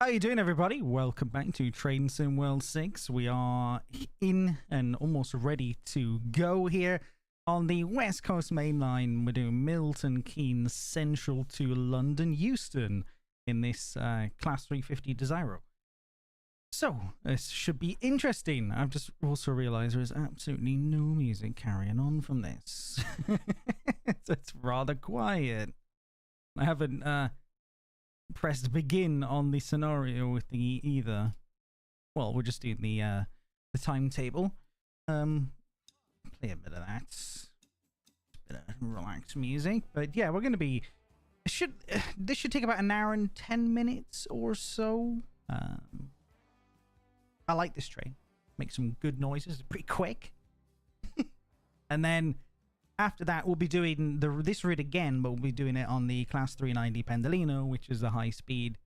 How you doing, everybody? Welcome back to Train Sim World 6. We are in and almost ready to go here on the West Coast Mainline. We're doing Milton Keynes Central to London Euston in this Class 350 Desiro. So, this should be interesting. I've just also realized there is absolutely no music carrying on from this. It's rather quiet. I haven't pressed begin on the scenario with the either. Well, we're just doing the timetable. Play a bit of that. Bit of relaxed music. But yeah, we're gonna be this should take about an hour and 10 minutes or so. I like this train. Makes some good noises. It's pretty quick. And then after that, we'll be doing this route again, but we'll be doing it on the Class 390 Pendolino, which is a high-speed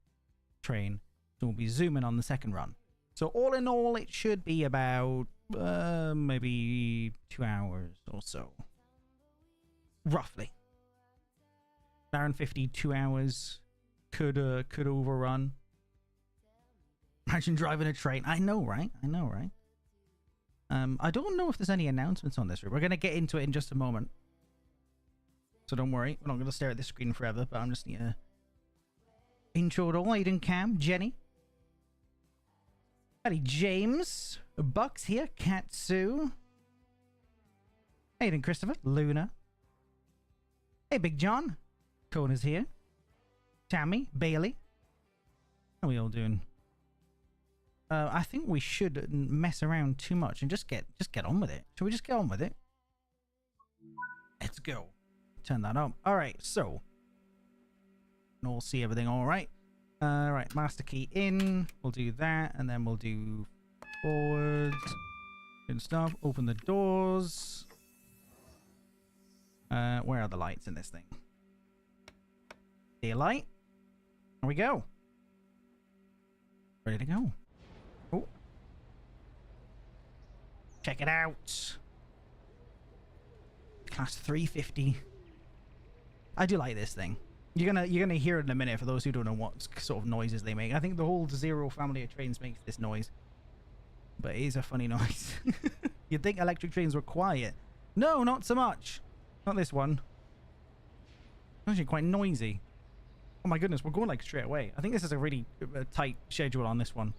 train. So we'll be zooming on the second run. So all in all, it should be about maybe 2 hours or so. Roughly. An hour and 50, 2 hours could overrun. Imagine driving a train. I know, right? I know, right? I don't know if there's any announcements on this route. We're going to get into it in just a moment. So don't worry. We're not going to stare at this screen forever, but I'm just going to intro it all. Aiden, Cam, Jenny. Howdy, James. Bucks here. Katsu. Aiden, Christopher. Luna. Hey, Big John. Kona's here. Tammy. Bailey. How are we all doing? I think we shouldn't mess around too much and just get on with it. Should we just get on with it? Let's go. Turn that up. All right, so we'll see everything all right. All right, master key in. We'll do that, and then we'll do forwards. Good stuff. Open the doors. Where are the lights in this thing? Daylight. There we go. Ready to go. Oh. Check it out. Class 350. I do like this thing. You're gonna hear it in a minute for those who don't know what sort of noises they make. I think the whole Zero family of trains makes this noise, but it is a funny noise. You'd think electric trains were quiet. No, not so much. Not this one. Actually, quite noisy. Oh my goodness, we're going like straight away. I think this is a really tight schedule on this one.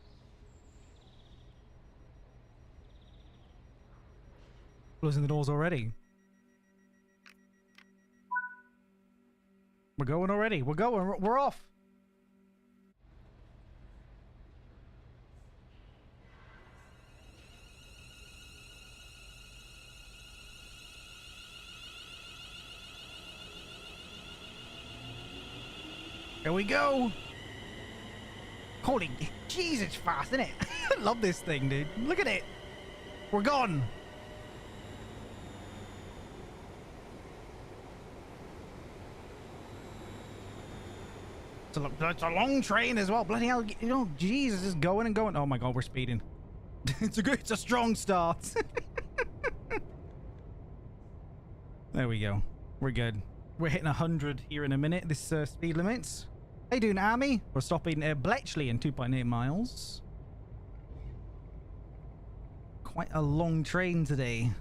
Closing the doors already. We're going already. We're going. We're off. Here we go. Holy jeez, it's fast, isn't it? I love this thing, dude. Look at it. We're gone. It's a long train as well. Bloody hell, you know, Jesus is going and going. Oh my god, we're speeding. It's a strong start. There we go. We're good. We're hitting 100 here in a minute. This speed limits. How you doing, Army? We're stopping Bletchley in 2.8 miles. Quite a long train today.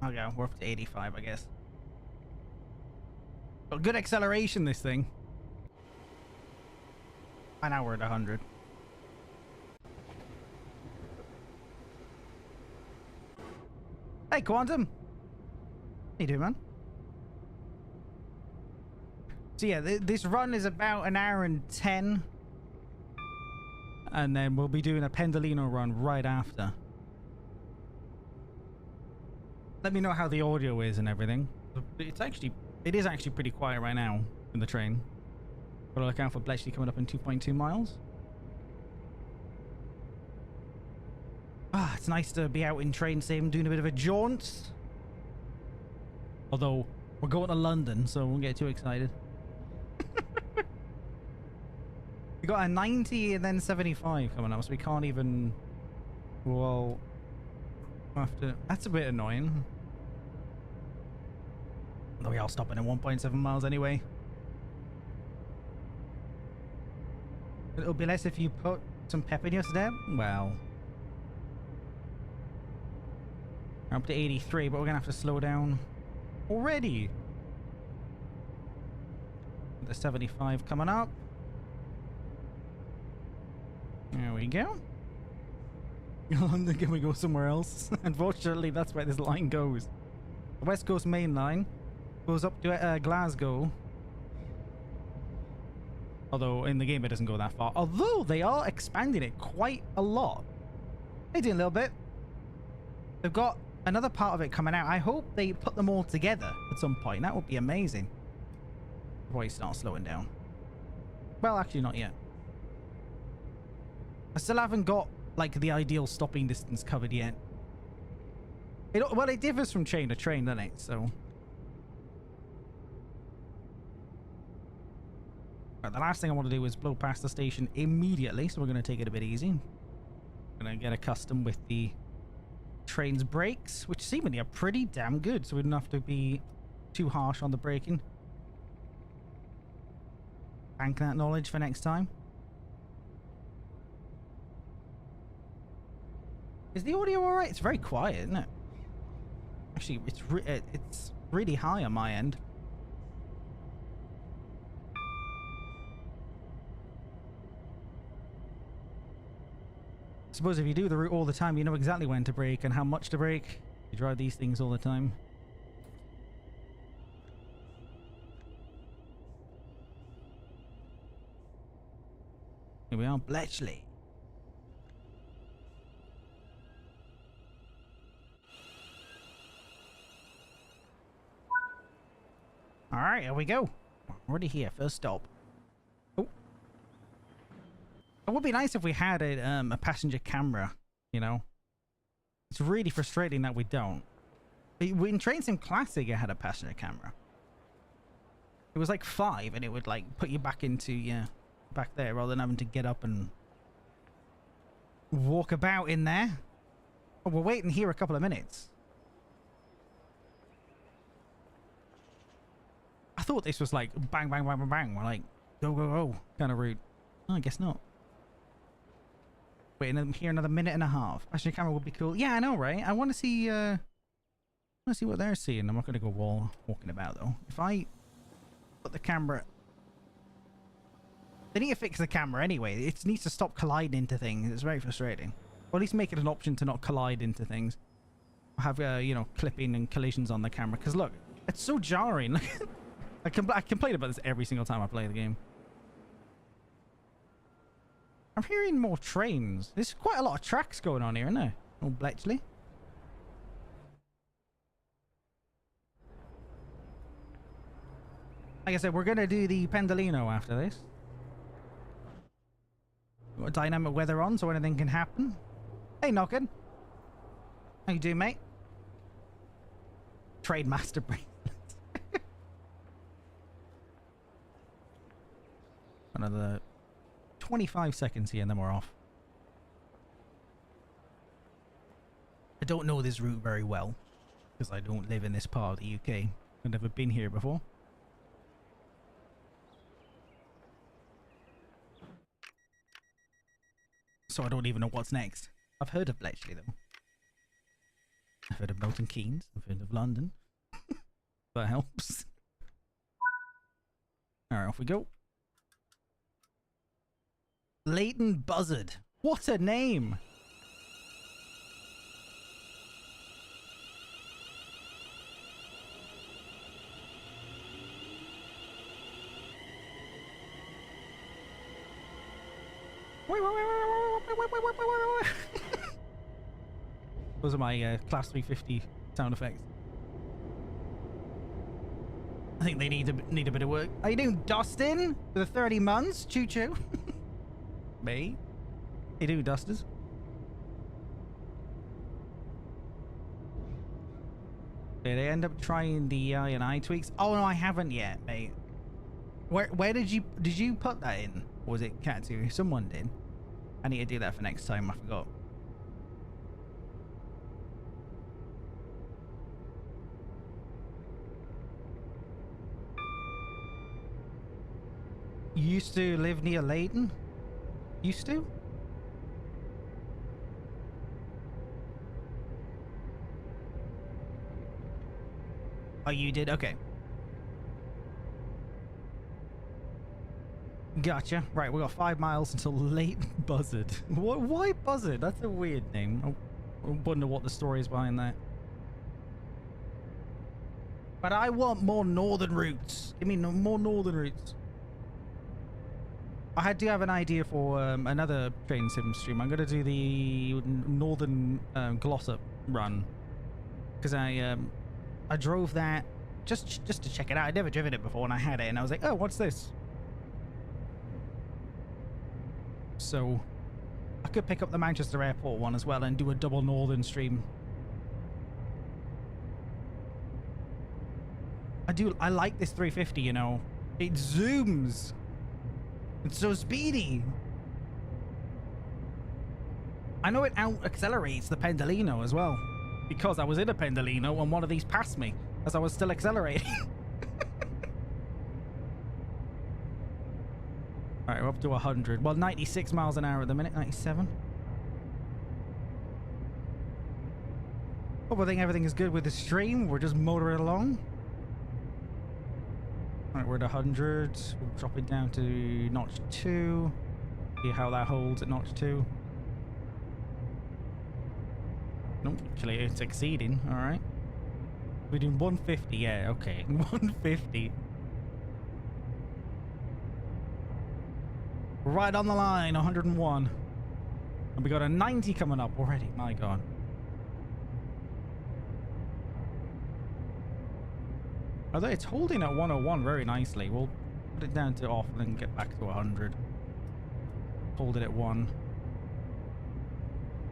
Okay, we're up to 85, I guess. Got good acceleration, this thing. And now we're at 100. Hey, Quantum. How you doing, man? So yeah, this run is about an hour and 10. And then we'll be doing a Pendolino run right after. Let me know how the audio is and everything. It is actually pretty quiet right now in the train. Gotta look out for Bletchley coming up in 2.2 miles. Ah, it's nice to be out in train sim doing a bit of a jaunt. Although, we're going to London, so we won't get too excited. We got a 90 and then 75 coming up, so we can't even... Well... We'll have to... That's a bit annoying. Though we are stopping at 1.7 miles anyway. It'll be less if you put some pep in your step. Well, we're up to 83, but we're gonna have to slow down already. The 75 coming up. There we go. Can we go somewhere else? Unfortunately, that's where this line goes. The West Coast Mainline goes up to Glasgow. Although in the game it doesn't go that far. Although they are expanding it quite a lot. They do a little bit. They've got another part of it coming out. I hope they put them all together at some point. That would be amazing. Before you start slowing down. Well, actually not yet. I still haven't got like the ideal stopping distance covered yet. Well, it differs from train to train, doesn't it? So... Right, the last thing I want to do is blow past the station immediately, so we're going to take it a bit easy. Going to get accustomed with the train's brakes, which seemingly are pretty damn good, so we don't have to be too harsh on the braking. Bank that knowledge for next time. Is the audio alright? It's very quiet, isn't it? Actually, it's really high on my end. I suppose if you do the route all the time, you know exactly when to brake and how much to brake. You drive these things all the time. Here we are, Bletchley. Alright, here we go. We're already here, first stop. Oh. It would be nice if we had a passenger camera, you know. It's really frustrating that we don't. In Train Sim Classic, it had a passenger camera. It was like 5, and it would like put you back into, yeah, back there, rather than having to get up and walk about in there. Oh, we're waiting here a couple of minutes. I thought this was like bang, bang, bang, bang, bang. We're like, go, go, go kind of route. Oh, I guess not. Wait, here another minute and a half. Actually, camera would be cool. Yeah, I know, right? I want to see, what they're seeing. I'm not going to go walking about, though. If I put the camera... They need to fix the camera anyway. It needs to stop colliding into things. It's very frustrating. Or at least make it an option to not collide into things. Have, you know, clipping and collisions on the camera. Because, look, it's so jarring. I complain about this every single time I play the game. I'm hearing more trains. There's quite a lot of tracks going on here, isn't there? Oh, Bletchley. Like I said, we're going to do the Pendolino after this. We've got dynamic weather on, so anything can happen. Hey, Knockin'. How you doing, mate? Trade master bracelets. Another 25 seconds here and then we're off. I don't know this route very well because I don't live in this part of the UK. I've never been here before. So I don't even know what's next. I've heard of Bletchley though. I've heard of Milton Keynes. I've heard of London. That helps. Alright, off we go. Leighton Buzzard. What a name! Those are my Class 350 sound effects. I think they need a bit of work. How you doing, Dustin? For the 30 months? Choo choo. Me? How you doing, Dusters? Did I end up trying the I tweaks? Oh no, I haven't yet, mate. Where did you put that in? Or was it Cat2? Someone did. I need to do that for next time. I forgot. You used to live near Leighton? Used to? Oh, you did? Okay. Gotcha. Right, we got 5 miles until Leighton Buzzard. Why Buzzard? That's a weird name. I wonder what the story is behind that. But I want more northern routes. Give me more northern routes. I do have an idea for another train sim stream. I'm going to do the northern Glossop run. Because I drove that just to check it out. I'd never driven it before and I had it and I was like, oh, what's this? So I could pick up the Manchester Airport one as well and do a double northern stream. I like this 350, you know. It zooms. It's so speedy. I know it out accelerates the Pendolino as well. Because I was in a Pendolino and one of these passed me as I was still accelerating. Alright, we're up to 100. Well, 96 miles an hour at the minute. 97. Hope I think everything is good with the stream. We're just motoring along. Alright, we're at 100. We'll drop it down to notch 2. See how that holds at notch 2. Nope, actually it's exceeding. Alright. We're doing 150. Yeah, okay. 150. Right on the line, 101. And we got a 90 coming up already. My God. Although it's holding at 101 very nicely. We'll put it down to off and then get back to 100. Hold it at 1.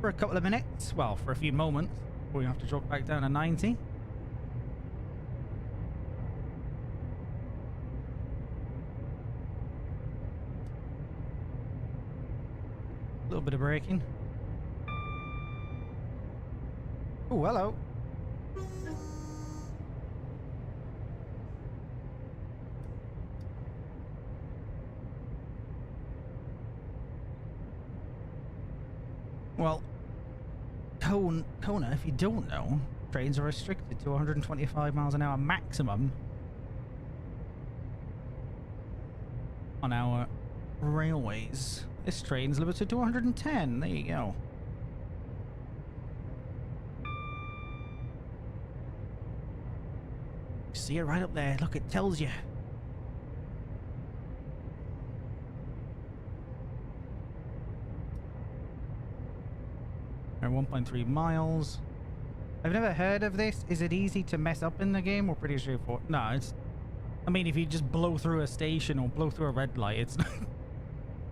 For a couple of minutes. Well, for a few moments. We have to drop back down to 90. A little bit of braking. Oh, hello. Well, Kona, if you don't know, trains are restricted to 125 miles an hour maximum on our railways. This train's limited to 110. There you go. See it right up there. Look, it tells you. Or 1.3 miles. I've never heard of this. Is it easy to mess up in the game or pretty straightforward? No, it's... I mean, if you just blow through a station or blow through a red light, it's...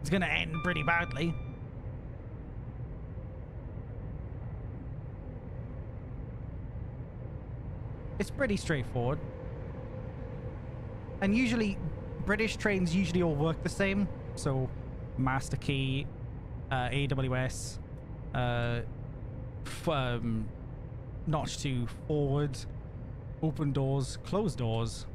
it's gonna end pretty badly. It's pretty straightforward. And usually, British trains usually all work the same. So, Master Key, AWS, notch 2 forward, open doors, closed doors.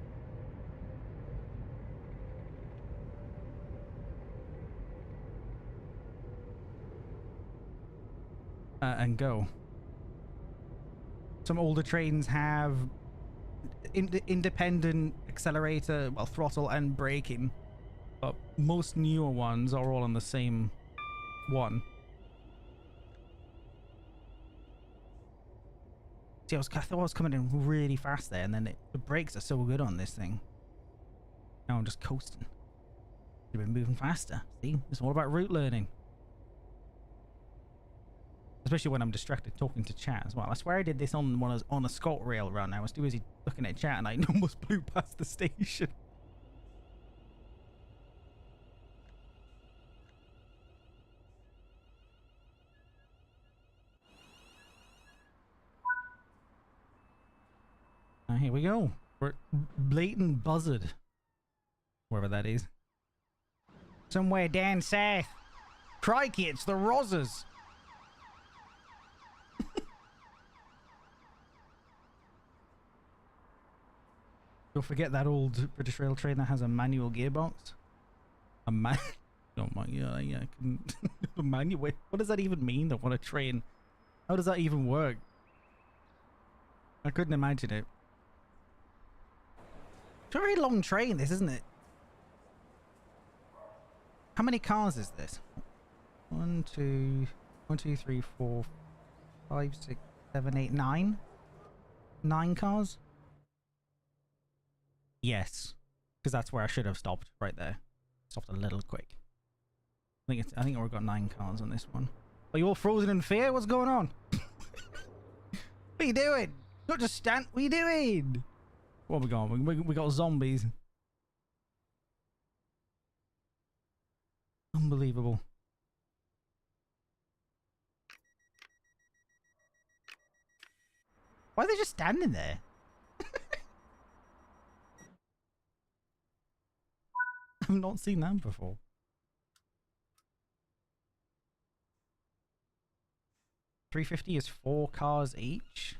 And go. Some older trains have independent accelerator, well, throttle and braking, but most newer ones are all on the same one. See, I thought I was coming in really fast there, and then the brakes are so good on this thing. Now I'm just coasting. Should have been moving faster. See, it's all about route learning. Especially when I'm distracted talking to chat as well. I swear I did this on a ScotRail run. I was too busy looking at chat and I almost blew past the station. Here we go. We're blatant buzzard. Wherever that is. Somewhere down south. Crikey, it's the Rozzers. Don't forget that old British Rail train that has a manual gearbox. Oh my, yeah. A manual. What does that even mean? On a train? How does that even work? I couldn't imagine it. It's a very long train, this, isn't it? How many cars is this? 1, 2, 3, 4, 5, 6, 7, 8, 9. 9 cars. Yes, because that's where I should have stopped, right there. Stopped a little quick. I think we've got 9 cars on this one. Are you all frozen in fear? What's going on? What are you doing? Not just stand. What are you doing? What have we got? We got zombies. Unbelievable. Why are they just standing there? I've not seen that before. $350 is 4 cars each.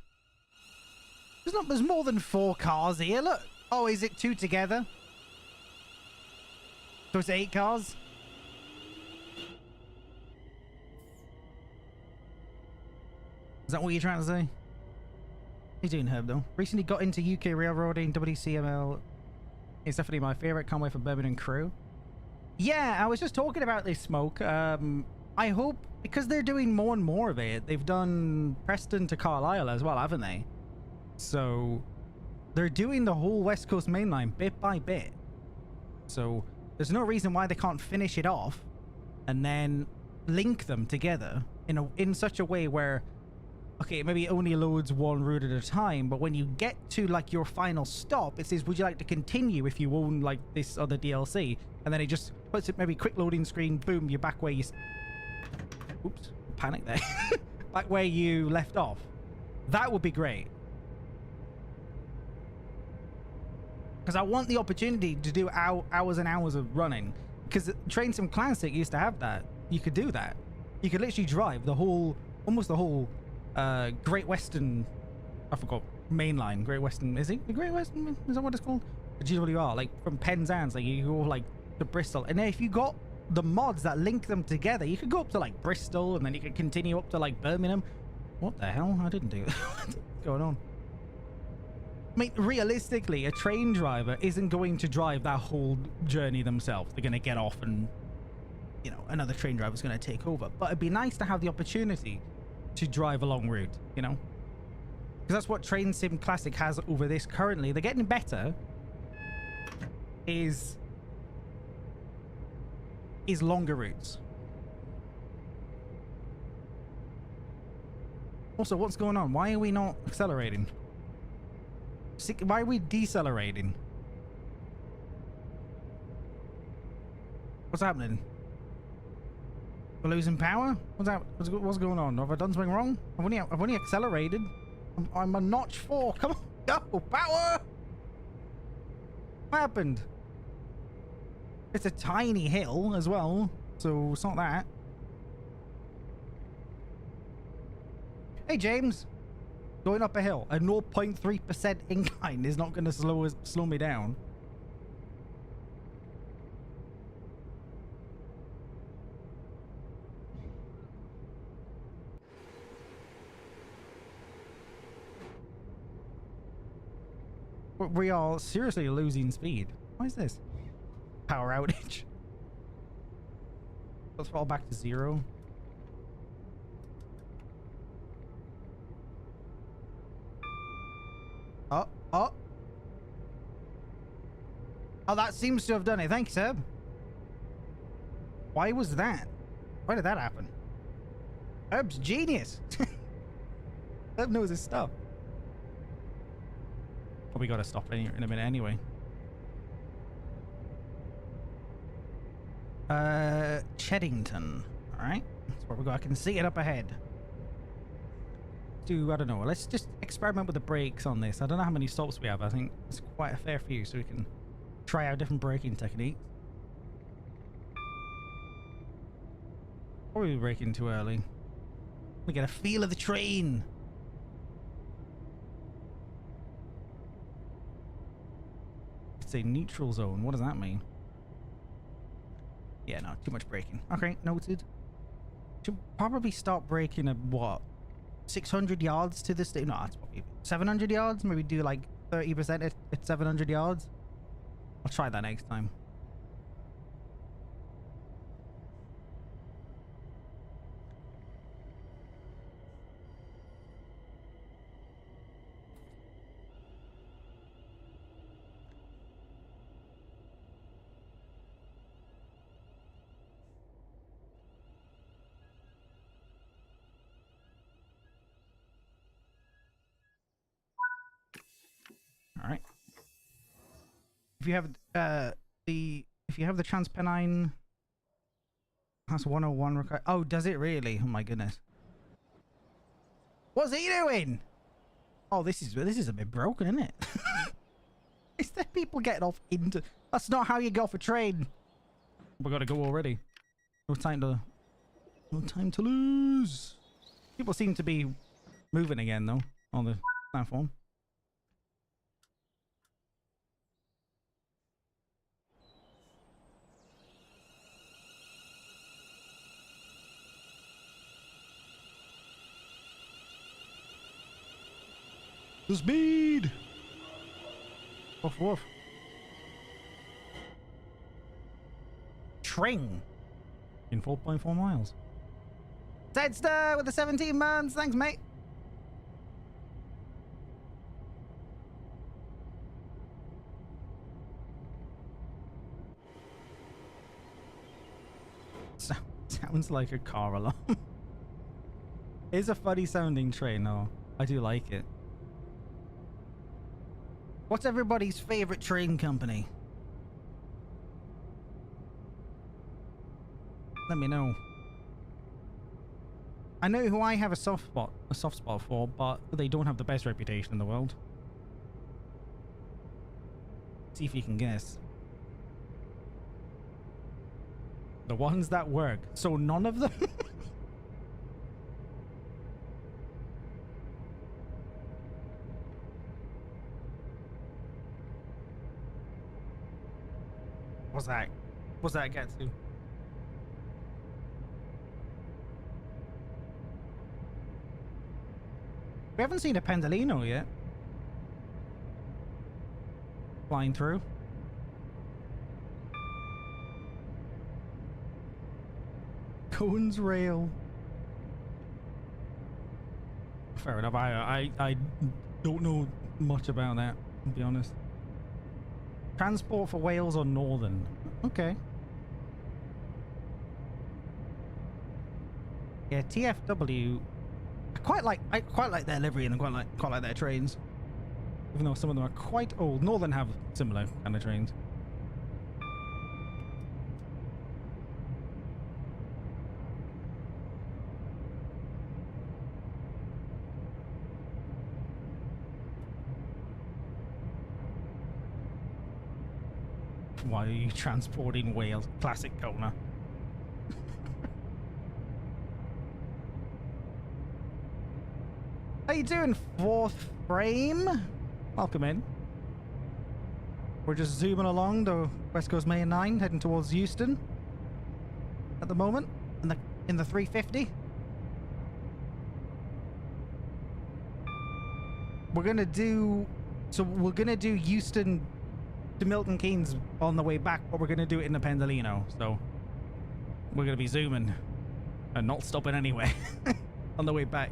There's more than 4 cars here. Look. Oh, is it 2 together? So it's 8 cars. Is that what you're trying to say? How you doing, Herb, though? Recently got into UK railroading, WCML. It's definitely my favorite. Can't wait for Birmingham Crew. Yeah, I was just talking about this, Smoke. I hope, because they're doing more and more of it, they've done Preston to Carlisle as well, haven't they? So they're doing the whole West Coast Mainline bit by bit. So there's no reason why they can't finish it off and then link them together in such a way where, okay, maybe it only loads one route at a time, but when you get to like your final stop, it says, would you like to continue if you own like this other DLC? And then it just puts it, maybe quick loading screen, boom, you're back where you... Oops, panic there. Back where you left off. That would be great. Because I want the opportunity to do hours and hours of running. Because Train Sim Classic used to have that. You could do that. You could literally drive the whole, almost the whole Great Western, I forgot, mainline. Great Western, is it the Great Western? Is that what it's called? The GWR, like from Penzance, like you go like to Bristol. And then if you got the mods that link them together. You could go up to like Bristol and then you could continue up to like Birmingham. What the hell? I didn't do it. What's going on? I mean, realistically, a train driver isn't going to drive that whole journey themselves. They're going to get off and, you know, another train driver's going to take over. But it'd be nice to have the opportunity to drive a long route, you know? Because that's what Train Sim Classic has over this currently. They're getting better. Is longer routes. Also, what's going on? Why are we not accelerating? Why are we decelerating? What's happening? We're losing power? What's going on? Have I done something wrong? I've only accelerated. I'm a notch 4. Come on, go power! What happened? It's a tiny hill as well, so it's not that. Hey James, going up a hill, a 0.3% incline is not going to slow me down. We are seriously losing speed. What is this? Power outage. Let's fall back to 0. Oh, that seems to have done it. Thanks, Seb. Why was that? Why did that happen? Herb's genius. Herb knows his stuff. But we gotta stop in a minute anyway. Cheddington. Alright. That's where we go. I can see it up ahead. I don't know. Let's just experiment with the brakes on this. I don't know how many stops we have. I think it's quite a fair few, so we can try out different braking techniques. Or are we braking too early? We get a feel of the train. It's a neutral zone. What does that mean? Yeah, no, too much braking. Okay, noted. Should probably start braking at what? 600 yards to the state? No, that's probably 700 yards. Maybe do like 30% at 700 yards. I'll try that next time. All right. If you have the Transpennine, that's 101 required. Oh, does it really? Oh my goodness. What's he doing? Oh, this is a bit broken, isn't it? Is there people getting off into? That's not how you get off a train. We gotta go already. No time to lose. People seem to be moving again though on the platform. The speed! Woof woof. Train in 4.4 miles. Zedster with the 17 months. Thanks, mate. Sounds like a car alarm. It's a funny sounding train, though. I do like it. What's everybody's favorite train company? Let me know. I know who I have a soft spot for, but they don't have the best reputation in the world. See if you can guess. The ones that work. So none of them? What's that? What's that get to? We haven't seen a Pendolino yet. Flying through. Cones rail. Fair enough. I don't know much about that, to be honest. Transport for Wales or Northern. Okay. Yeah, TFW. I quite like their livery and quite like their trains. Even though some of them are quite old. Northern have similar kind of trains. Why are you transporting Wales? Classic Kona. How you doing, fourth frame? Welcome in. We're just zooming along the West Coast Mainline, heading towards Euston at the moment in the 350. We're gonna do Euston to Milton Keynes on the way back, but we're gonna do it in the Pendolino. So we're gonna be zooming and not stopping anyway on the way back.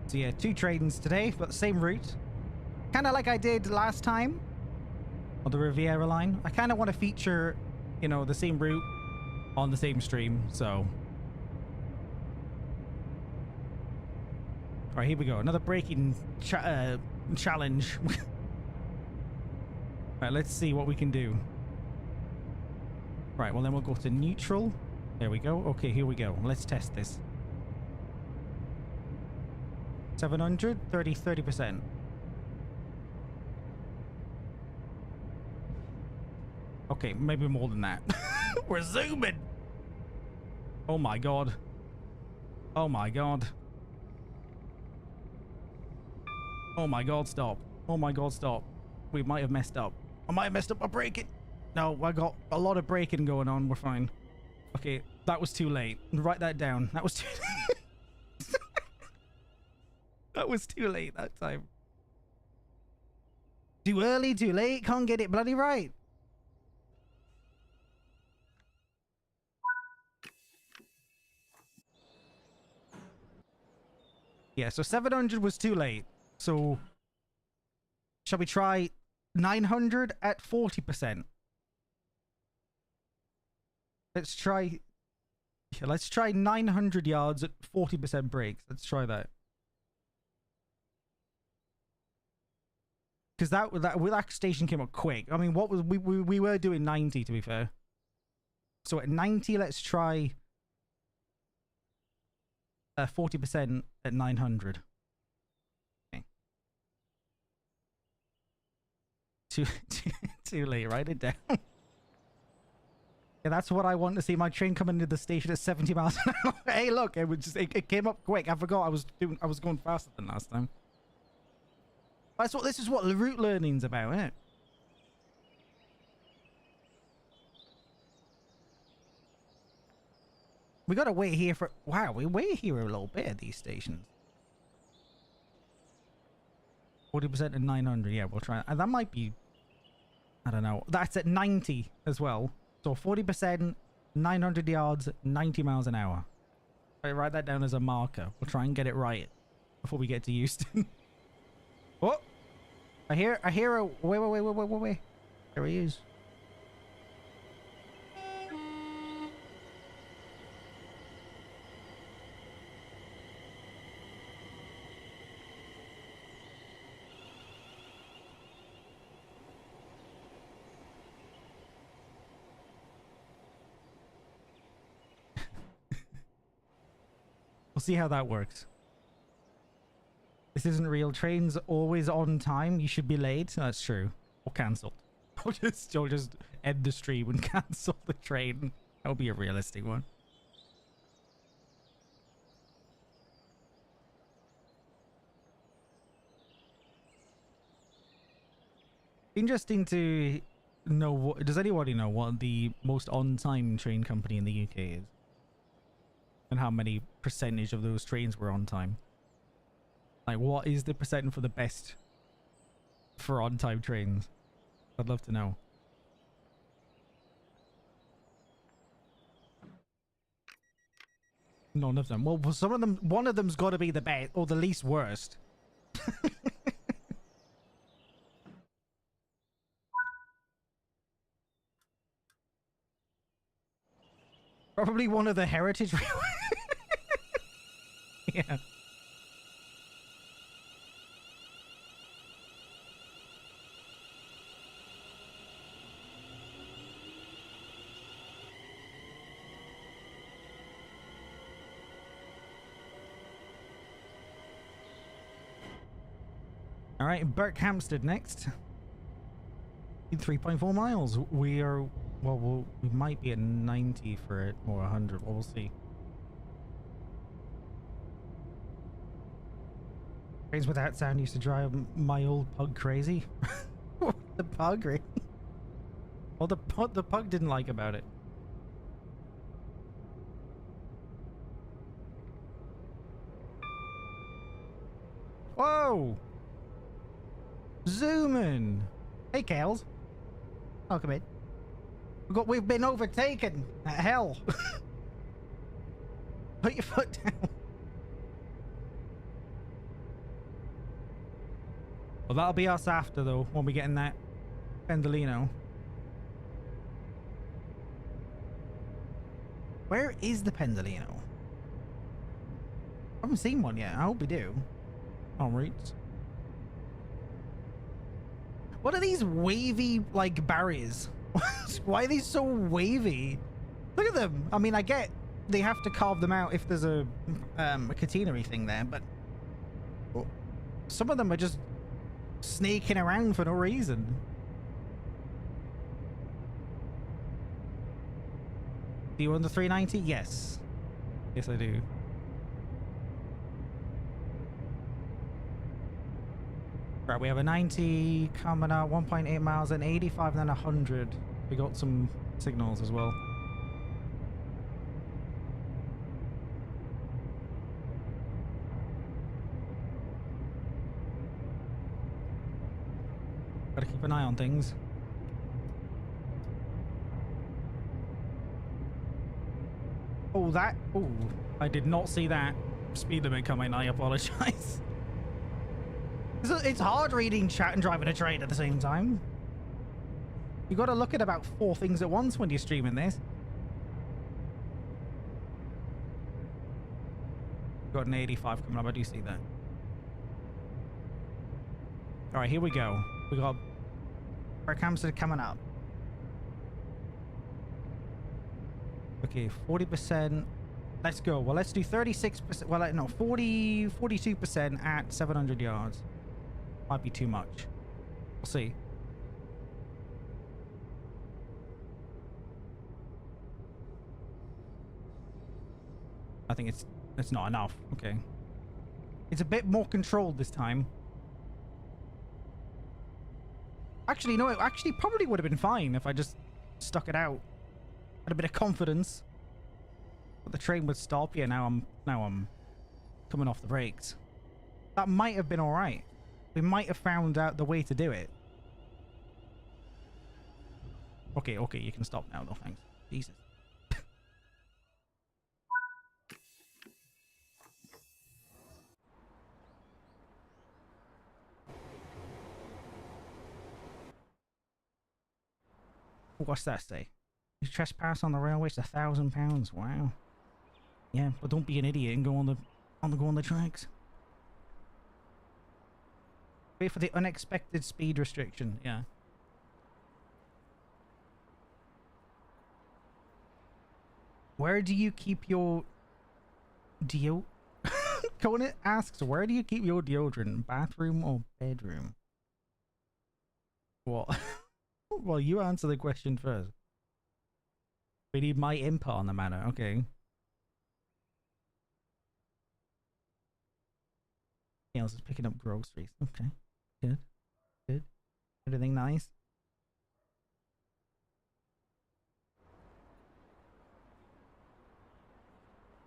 So yeah, 2 trains today, but same route. Kind of like I did last time on the Riviera line. I kind of want to feature, you know, the same route on the same stream, so. All right, here we go. Another braking challenge. All right, let's see what we can do. Right, well then we'll go to neutral. There we go. Okay, here we go. Let's test this. 700, 30%. Okay, maybe more than that. We're zooming. Oh my god. Oh my god. Oh my god, stop. Oh my god, stop. We might have messed up. I might have messed up my braking. No, I got a lot of braking going on. We're fine. Okay, that was too late. Write that down. That was too That was too late that time. Too early, too late. Can't get it bloody right. Yeah, so 700 was too late. So shall we try 900 at 40%? Let's try 900 yards at 40% brakes. Let's try that. Because that station came up quick. I mean, what was we were doing 90 to be fair. So at 90, let's try 40% at 900. Okay. Too late. Write it down. Yeah, that's what I want to see. My train coming into the station at 70 miles an hour. Hey, look, it came up quick. I forgot I was going faster than last time. This is what the route learning's about, isn't it? We gotta wait here for. Wow, we wait here a little bit at these stations. 40% and 900. Yeah, we'll try. That might be. I don't know. That's at 90 as well. So 40%, 900 yards, 90 miles an hour. I write that down as a marker. We'll try and get it right before we get to Euston. Oh, I hear a wait. There he is. We'll see how that works. This isn't real. Trains always on time. You should be late. That's true. Or cancelled. Or just end the stream and cancel the train. That would be a realistic one. Interesting to know what. Does anybody know what the most on-time train company in the UK is? and how many percentage of those trains were on time. Like, what is the percent for the best for on-time trains? I'd love to know. None of them. Well, some of them, one of them's got to be the best or the least worst. Probably one of the heritage railways. Yeah. All right, Berkhamsted next. 3.4 miles. We are, well, we might be at 90 for it, or 100. Well, we'll see. Trains without sound used to drive my old pug crazy. The pug, right? Well, the pug didn't like about it. Whoa! Zoom in. Hey, Kales. Welcome in. We've been overtaken. Hell. Put your foot down. Well, that'll be us after, though, when we get in that Pendolino. Where is the Pendolino? I haven't seen one yet. I hope we do. All right. What are these wavy, like, barriers? Why are these so wavy? Look at them. I mean, I get they have to carve them out if there's a catenary thing there, but some of them are just snaking around for no reason. Do you own the 390? Yes. Yes, I do. Right, we have a 90 coming out 1.8 miles and 85 and then 100. We got some signals as well. Gotta keep an eye on things. Oh, that. Oh, I did not see that speed limit coming. I apologize. It's hard reading chat and driving a train at the same time. You gotta look at about 4 things at once when you're streaming this. Got an 85 coming up, I do see that. Alright, here we go. We got Berkhamsted coming up. Okay, 40%. Let's go. Well, let's do 36%. Well, no, 42% at 700 yards. Might be too much. We'll see. I think it's not enough. Okay. It's a bit more controlled this time. Actually, no, it actually probably would have been fine if I just stuck it out. Had a bit of confidence. But the train would stop. Yeah, now I'm coming off the brakes. That might have been alright. We might have found out the way to do it. Okay, you can stop now though, thanks. Jesus. What's that say? You trespass on the railway, it's £1,000. Wow. Yeah, but don't be an idiot and go on the tracks. Wait for the unexpected speed restriction. Yeah. Where do you keep your Conan asks, where do you keep your deodorant? Bathroom or bedroom? What? Well, you answer the question first. We need my input on the matter. Okay. Nails is picking up groceries. Okay. Good. Good. Everything nice?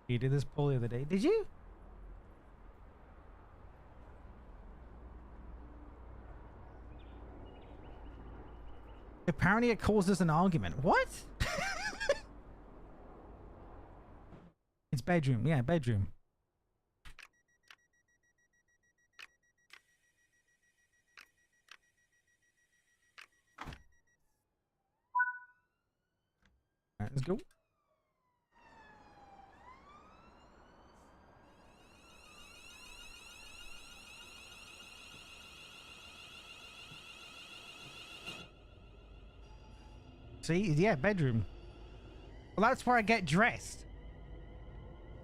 You did this pull the other day. Did you? Apparently it causes an argument. What? It's bedroom. Yeah, bedroom. Alright, let's go. See? Yeah, bedroom. Well, that's where I get dressed.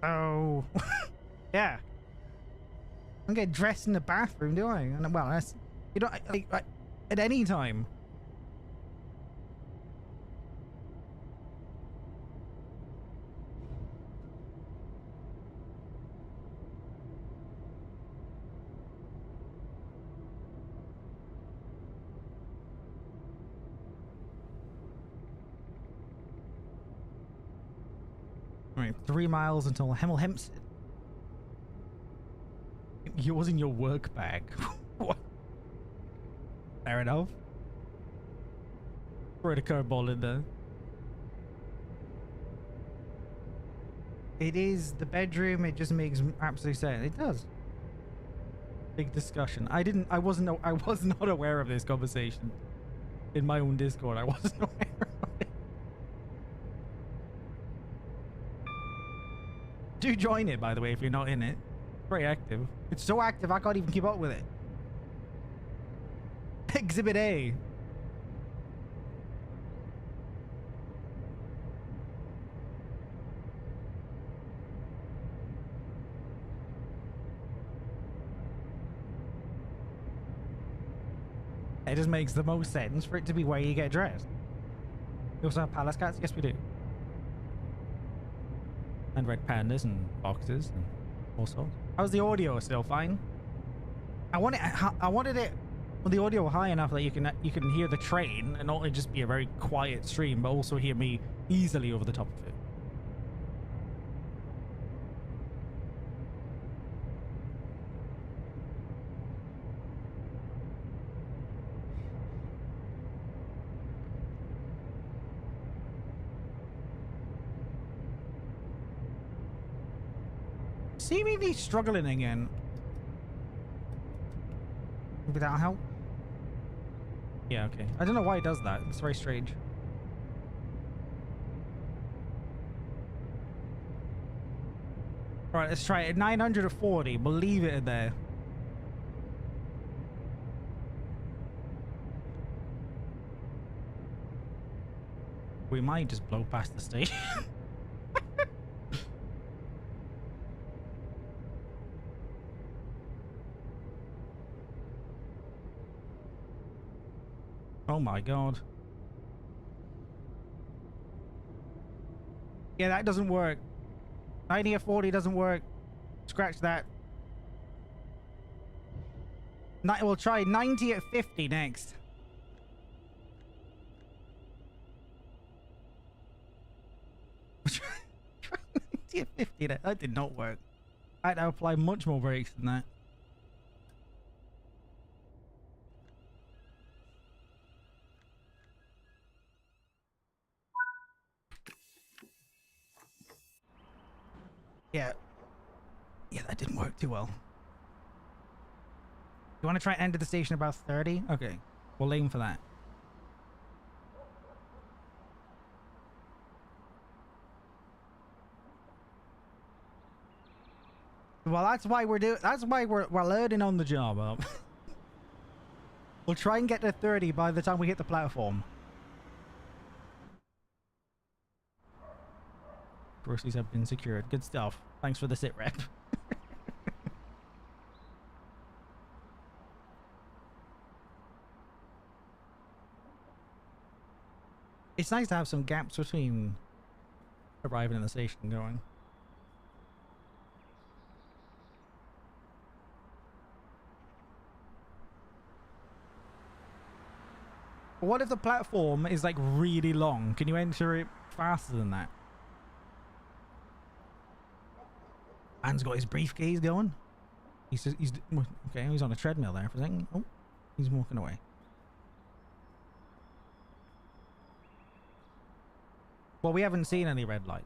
Oh. Yeah. I don't get dressed in the bathroom, do I? And, well, that's... You know, like, at any time. Right, 3 miles until Hemel Hempstead. It wasn't your work bag. What? Fair enough. Throw the curveball in there. It is the bedroom. It just makes absolute sense. It does. Big discussion. I was not aware of this conversation in my own Discord. I wasn't aware of it. Do join it, by the way, if you're not in it. Very active. It's so active I can't even keep up with it. Exhibit A. It just makes the most sense for it to be where you get dressed. We also have palace cats? Yes, we do. And red pandas and foxes and all sorts. How's the audio? Still fine? I wanted it with the audio high enough that you can hear the train and not only just be a very quiet stream, but also hear me easily over the top of it. Seemingly struggling again. Maybe that'll help. Yeah, okay. I don't know why it does that. It's very strange. Alright, let's try it. 940. We'll leave it in there. We might just blow past the station. Oh my god. Yeah, that doesn't work. 90 or 40 doesn't work. Scratch that. We'll try 90 at 50 next. Try 90 at 50. That did not work. I had to apply much more brakes than that. Yeah. Yeah, that didn't work too well. You want to try and enter the station about 30? Okay. We'll aim for that. Well, that's why we're learning on the job up. We'll try and get to 30 by the time we hit the platform. Groceries have been secured. Good stuff. Thanks for the sit rep. It's nice to have some gaps between arriving in the station and going. What if the platform is like really long? Can you enter it faster than that? Man's got his briefcase going. He's okay. He's on a treadmill there for a second. Oh, he's walking away. Well, we haven't seen any red lights.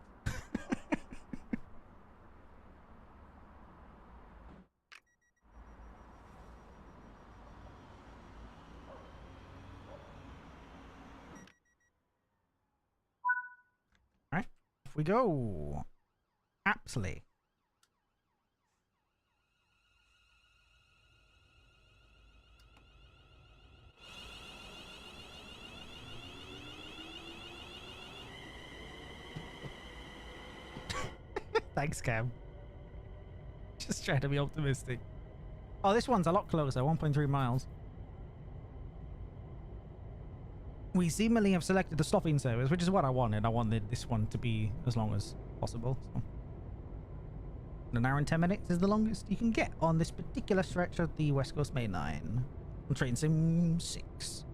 All right, off we go. Absolutely. Thanks, Cam. Just trying to be optimistic. Oh, this one's a lot closer, 1.3 miles. We seemingly have selected the stopping service, which is what I wanted. I wanted this one to be as long as possible. So. An hour and 10 minutes is the longest you can get on this particular stretch of the West Coast Mainline on Train Sim 6.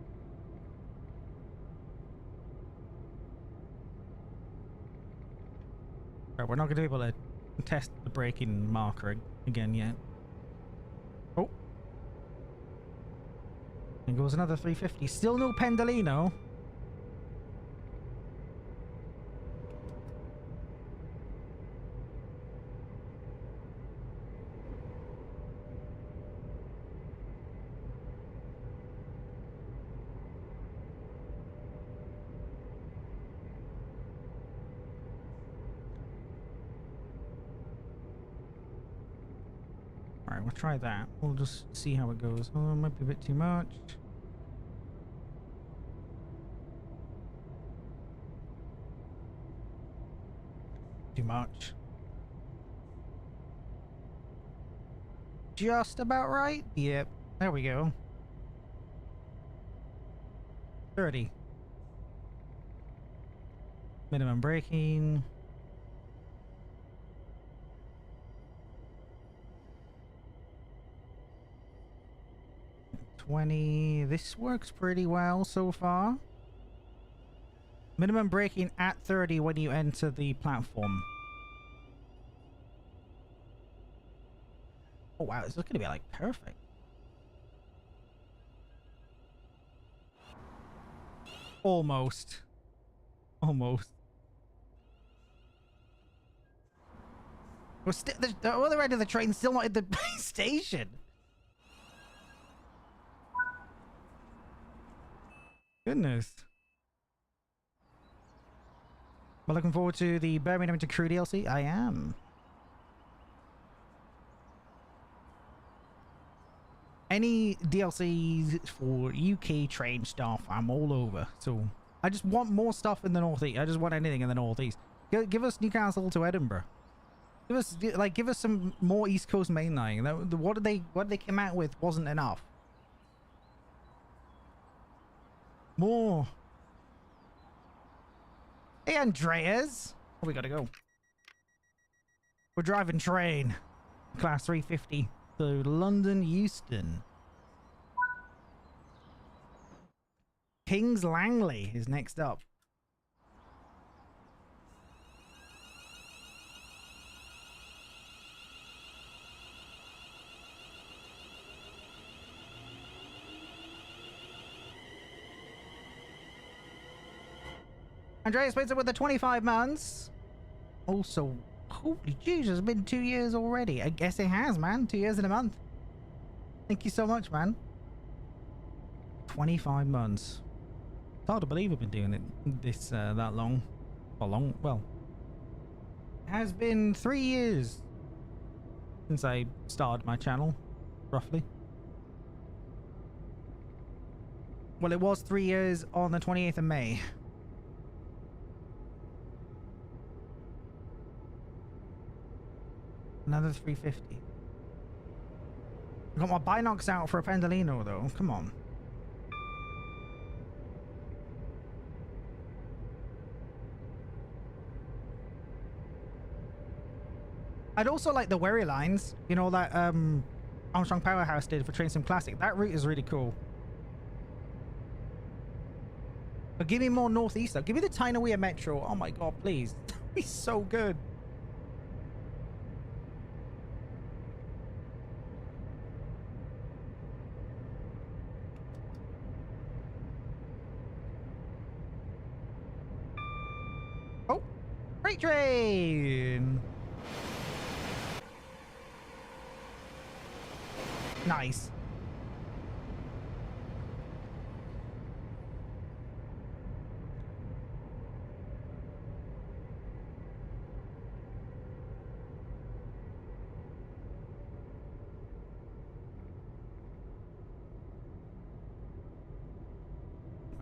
Right, we're not going to be able to test the braking marker again yet. Oh. There goes another 350. Still no Pendolino. Alright, we'll try that. We'll just see how it goes. Oh, it might be a bit too much. Too much. Just about right? Yep. There we go. 30. Minimum braking. 20. This works pretty well so far. Minimum braking at 30 when you enter the platform. Oh wow, this is going to be like perfect. Almost. Almost. We're still the other end of the train's still not at the station. Goodness. We're looking forward to the Birmingham to Crew DLC. I am. Any DLCs for UK train stuff, I'm all over. So I just want more stuff in the Northeast. I just want anything in the Northeast. Give us Newcastle to Edinburgh. Give us some more East Coast Mainline. What they came out with wasn't enough. More. Hey, Andreas. Oh, we gotta go. We're driving train. Class 350 to London Euston. Kings Langley is next up. Andreas Spencer with the 25 months. Also, holy Jesus, it's been 2 years already. I guess it has, man. 2 years and a month. Thank you so much, man. 25 months. It's hard to believe I've been doing it this that long. Well, it has been 3 years since I started my channel, roughly. Well, it was 3 years on the 28th of May. Another 350. I got my binocs out for a Pendolino though. Come on. I'd also like the Wherry lines. You know that Armstrong Powerhouse did for Train Sim Classic. That route is really cool. But give me more Northeast though. Give me the Tyne-Wear Metro. Oh my god, please. That'd be so good. Freight train. Nice.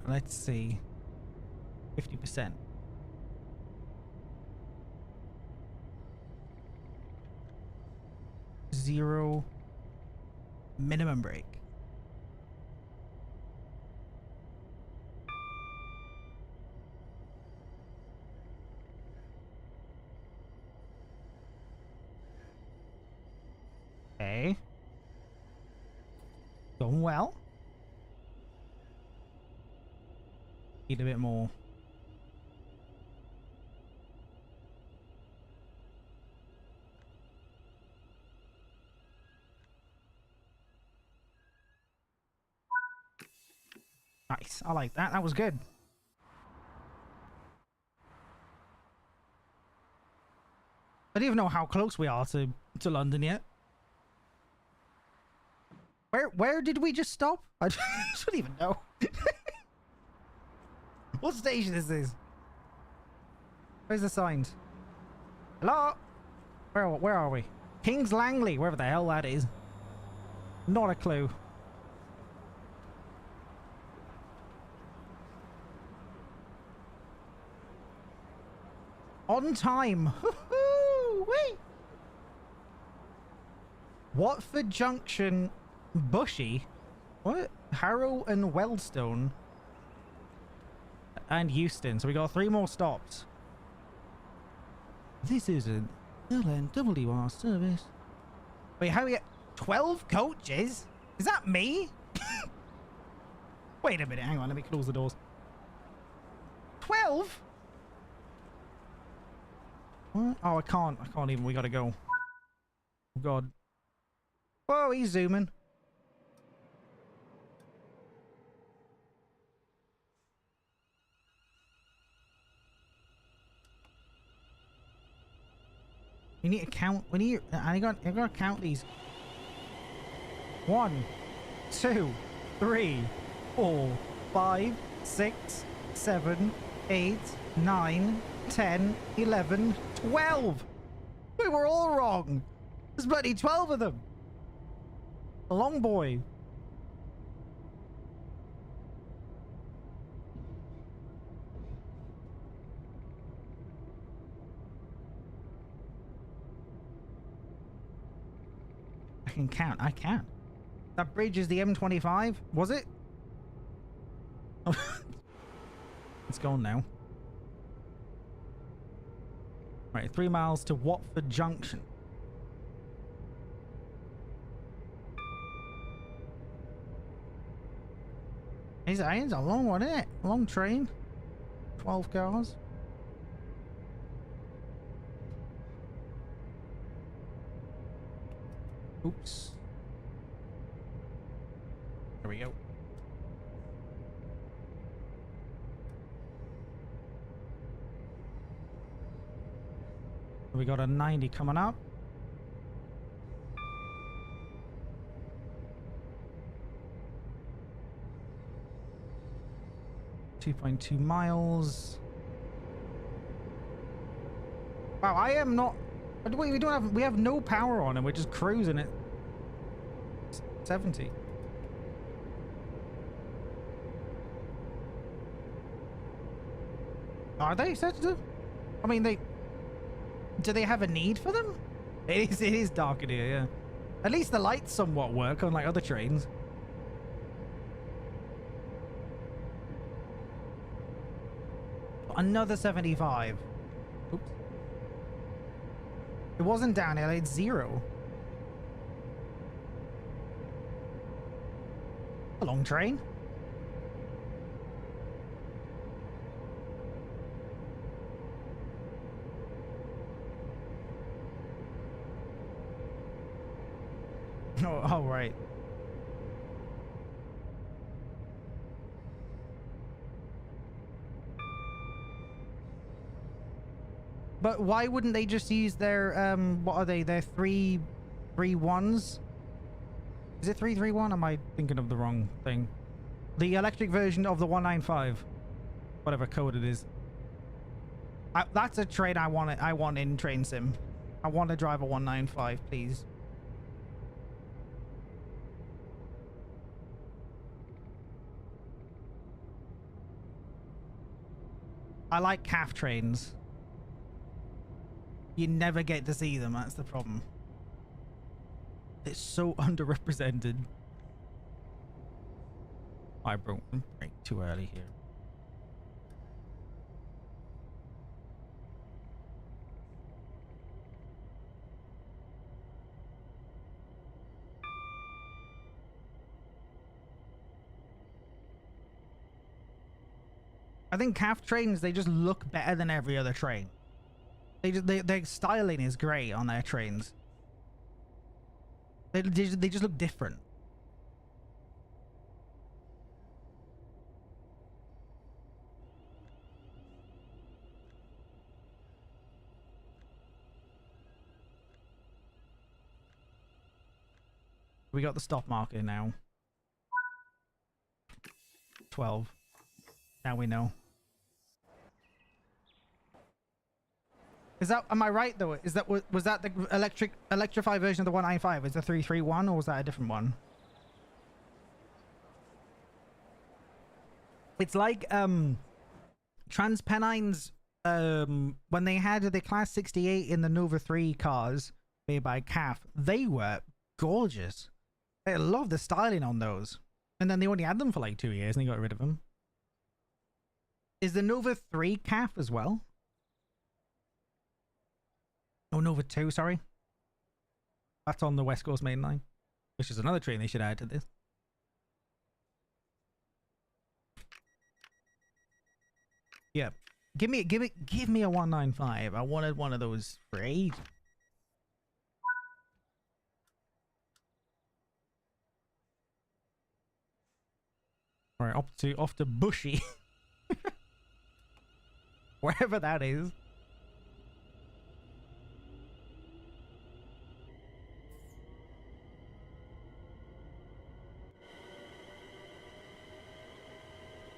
Let's see. 50%. Zero minimum break. Okay. Going well. Need a bit more. Nice. I like that. That was good. I don't even know how close we are to London yet. Where did we just stop? I don't even know. What station is this? Where's the signs? Hello? Where are we? Kings Langley, wherever the hell that is. Not a clue. On time. Wait. Watford Junction, Bushy. What? Harrow and Weldstone. And Euston. So we got 3 more stops. This is an LNWR service. Wait, how we get 12 coaches? Is that me? Wait a minute, hang on, let me close the doors. 12? What? Oh, I can't even, we gotta go. Oh god. Whoa, he's zooming. We need to count. I gotta count these. 1, 2, 3, 4, 5, 6, 7, 8, 9, 10, 11, 12. We were all wrong. There's bloody 12 of them. A long boy. I can count. I can. That bridge is the M25. Was it? Oh. It's gone now. Right, 3 miles to Watford Junction. It's a long one, isn't it? A long train. 12 cars. Oops. There we go. We got a 90 coming up. .2 miles. Wow, I am not. We have no power on and we're just cruising at 70. Are they sensitive? I mean, do they have a need for them? It is dark in here, yeah. At least the lights somewhat work, unlike other trains. Another 75. Oops. It wasn't downhill, it's 0. A long train. Oh, right. But why wouldn't they just use their what are they? Their 331s? Is it 331? Am I thinking of the wrong thing? The electric version of the 195, whatever code it is. That's a train I want in Train Sim. I want to drive a 195, please. I like calf trains. You never get to see them, that's the problem. It's so underrepresented. I broke the brake too early here. I think calf trains, they just look better than every other train. Their styling is great on their trains. They just look different. We got the stop marker now. 12. Now we know. Is that, am I right though? Is that, was that the electrified version of the 195? Is the 331 or was that a different one? It's like TransPennines when they had the Class 68 in the Nova 3 cars made by CAF, they were gorgeous. I love the styling on those. And then they only had them for like 2 years and they got rid of them. Is the Nova 3 CAF as well? Oh, Nova 2, sorry. That's on the West Coast Mainline, which is another train they should add to this. Yeah. Give me a 195. I wanted one of those for ages. Alright, off to Bushy. Wherever that is.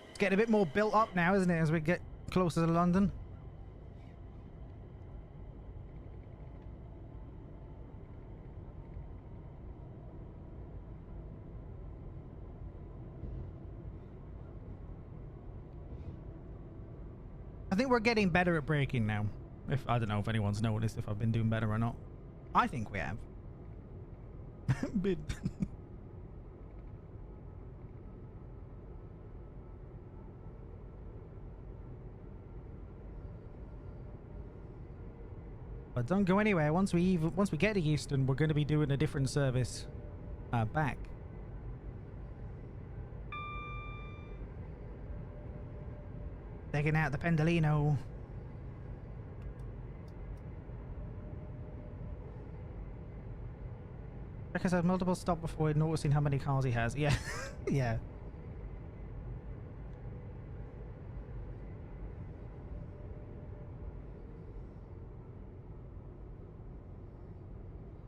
It's getting a bit more built up now, isn't it, as we get closer to London? I think we're getting better at braking now. I don't know if anyone's noticed if I've been doing better or not. I think we have. But but don't go anywhere. Once we get to Euston, we're going to be doing a different service back. Taking out the Pendolino. Jacque has multiple stop before noticing how many cars he has. Yeah. Yeah.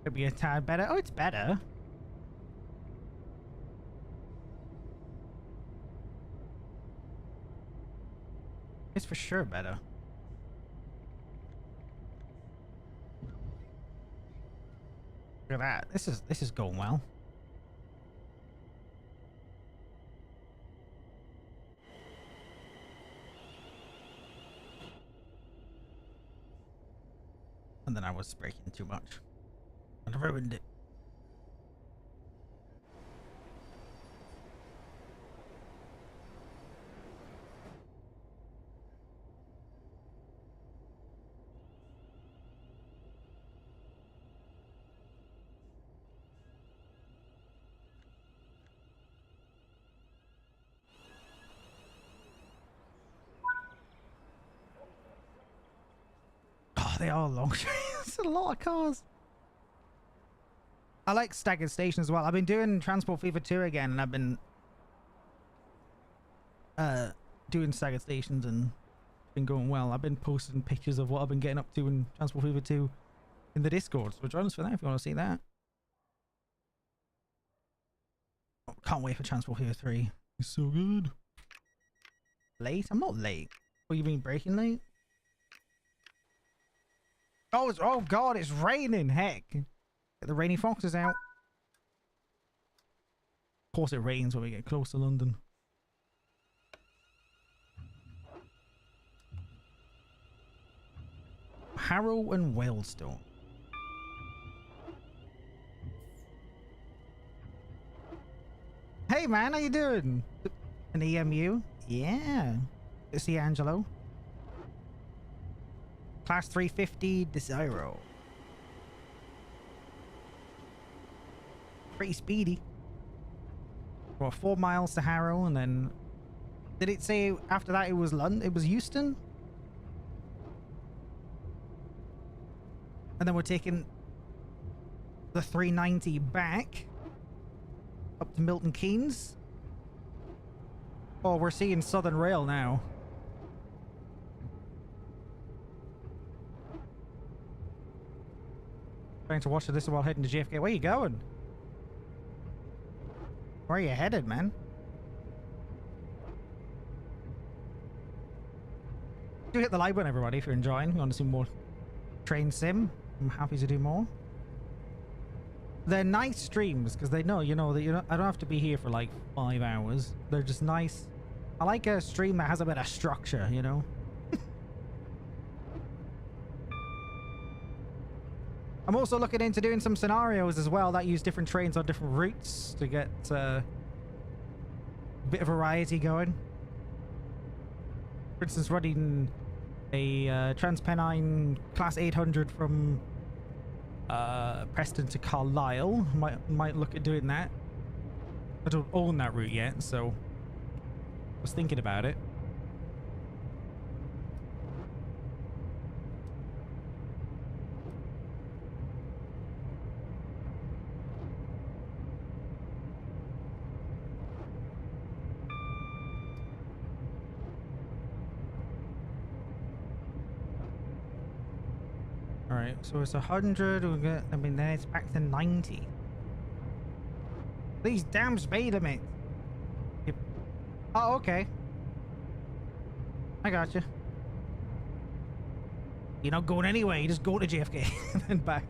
Could be a tad better. Oh, it's better. It's for sure better. Look at that. This is going well. And then I was braking too much. And I ruined it. They are long. It's a lot of cars. I like staggered stations as well. I've been doing Transport Fever 2 again, and I've been doing staggered stations, and been going well. I've been posting pictures of what I've been getting up to in Transport Fever 2 in the Discord. So join us for that if you want to see that. Oh, can't wait for Transport Fever 3. It's so good. Late? I'm not late. What, you mean breaking late? Oh, oh god, it's raining. Heck. Get the rainy foxes out. Of course it rains when we get close to London. Harrow and Whalestone. Hey man, how you doing? An EMU? Yeah. Good to see Angelo. Class 350 Desiro. Pretty speedy. Well, 4 miles to Harrow, and then did it say after that it was London? It was Euston? And then we're taking the 390 back up to Milton Keynes. Oh, we're seeing Southern Rail now. Trying to watch this while heading to JFK. Where are you going? Where are you headed, man? Do hit the like button, everybody, if you're enjoying. If you want to see more train sim, I'm happy to do more. They're nice streams because they know, you know, that I don't have to be here for like 5 hours. They're just nice. I like a stream that has a bit of structure, you know. I'm also looking into doing some scenarios as well that use different trains on different routes to get a bit of variety going. For instance, running a Transpennine Class 800 from Preston to Carlisle. Might look at doing that. I don't own that route yet, so I was thinking about it. Alright, so it's 100, we'll get, I mean, then it's back to 90. These damn speed limits. Yep. Oh, okay. I got you. You're not going anywhere, you just go to JFK and then back.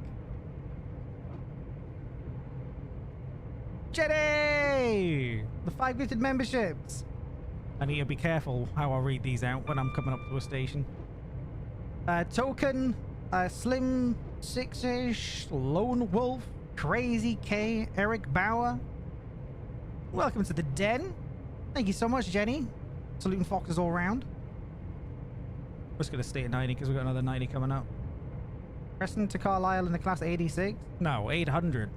Jenny! The 5 gifted memberships! I need to be careful how I read these out when I'm coming up to a station. Token, Slim Six-ish, Lone Wolf, Crazy K, Eric Bauer. Welcome to the den. Thank you so much, Jenny. Saluting foxes all around. We're just going to stay at 90 because we've got another 90 coming up. Preston to Carlisle in the class 86? No, 800.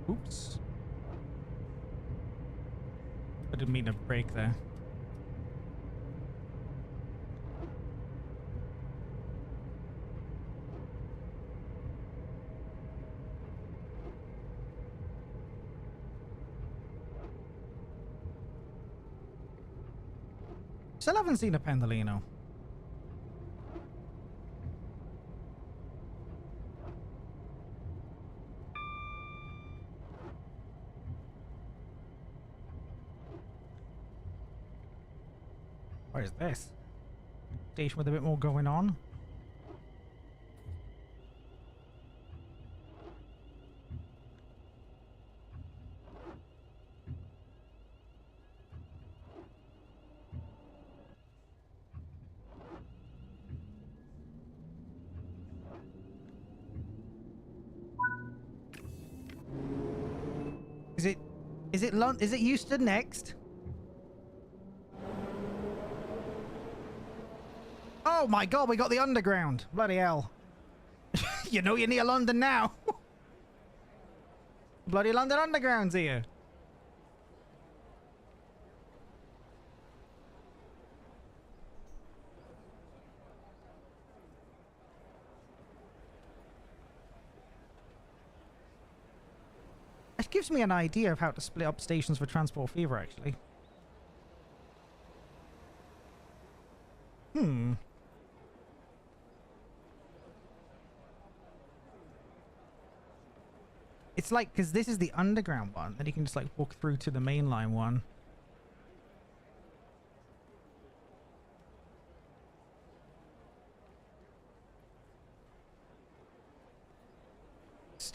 Oops. I didn't mean to break there. Still haven't seen a Pendolino. Where is this? Station with a bit more going on. Is it Euston next? Oh my god, we got the underground. Bloody hell. You know you're near London now. Bloody London Underground's here. gives me an idea of how to split up stations for Transport Fever, actually. It's like, because this is the underground one, then you can just like walk through to the mainline one.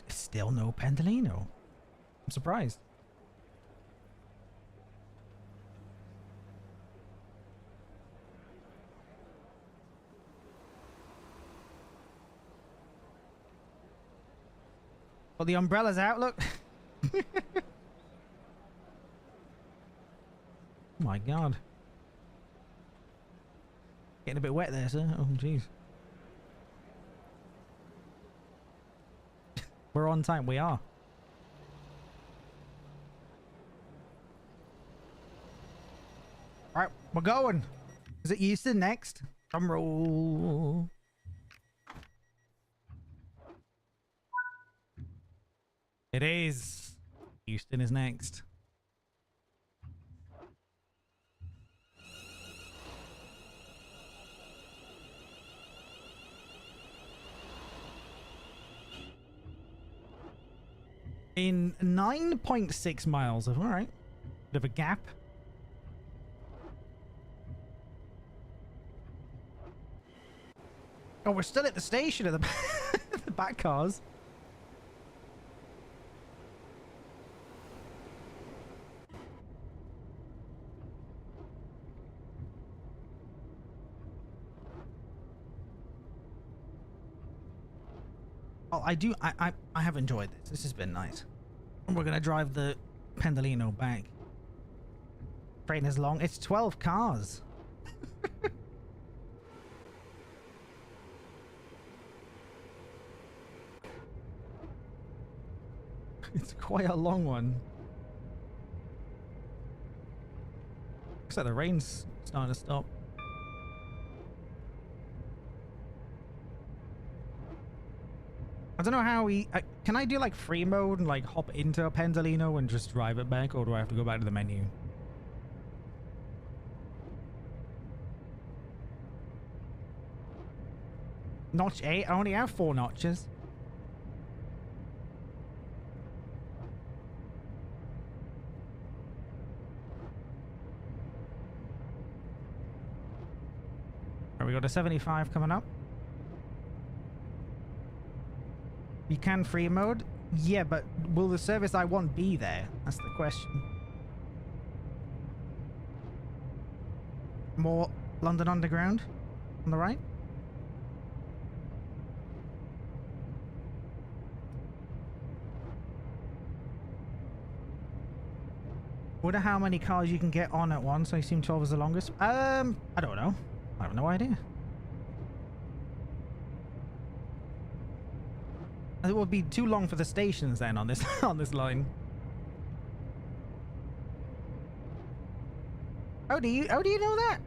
Still no Pendolino. I'm surprised. Well, the umbrella's out, look. Oh my god. Getting a bit wet there, sir. Oh, jeez. We're on time. We are. All right, we're going. Is it Euston next? Drum roll. It is. Euston is next. In 9.6 miles of, all right, bit of a gap. Oh, we're still at the station at the, the back cars. Oh, I have enjoyed this. This has been nice. We're gonna drive the Pendolino back. Train is long. It's 12 cars. It's quite a long one. Looks like the rain's starting to stop. I don't know how can I do like free mode and like hop into a Pendolino and just drive it back, or do I have to go back to the menu? Notch 8? I only have 4 notches. Right, we got a 75 coming up. You can free mode? Yeah, but will the service I want be there? That's the question. More London Underground on the right. Wonder how many cars you can get on at once. I assume 12 is the longest. I don't know. I have no idea. It would be too long for the stations then on this on this line. How do you know that?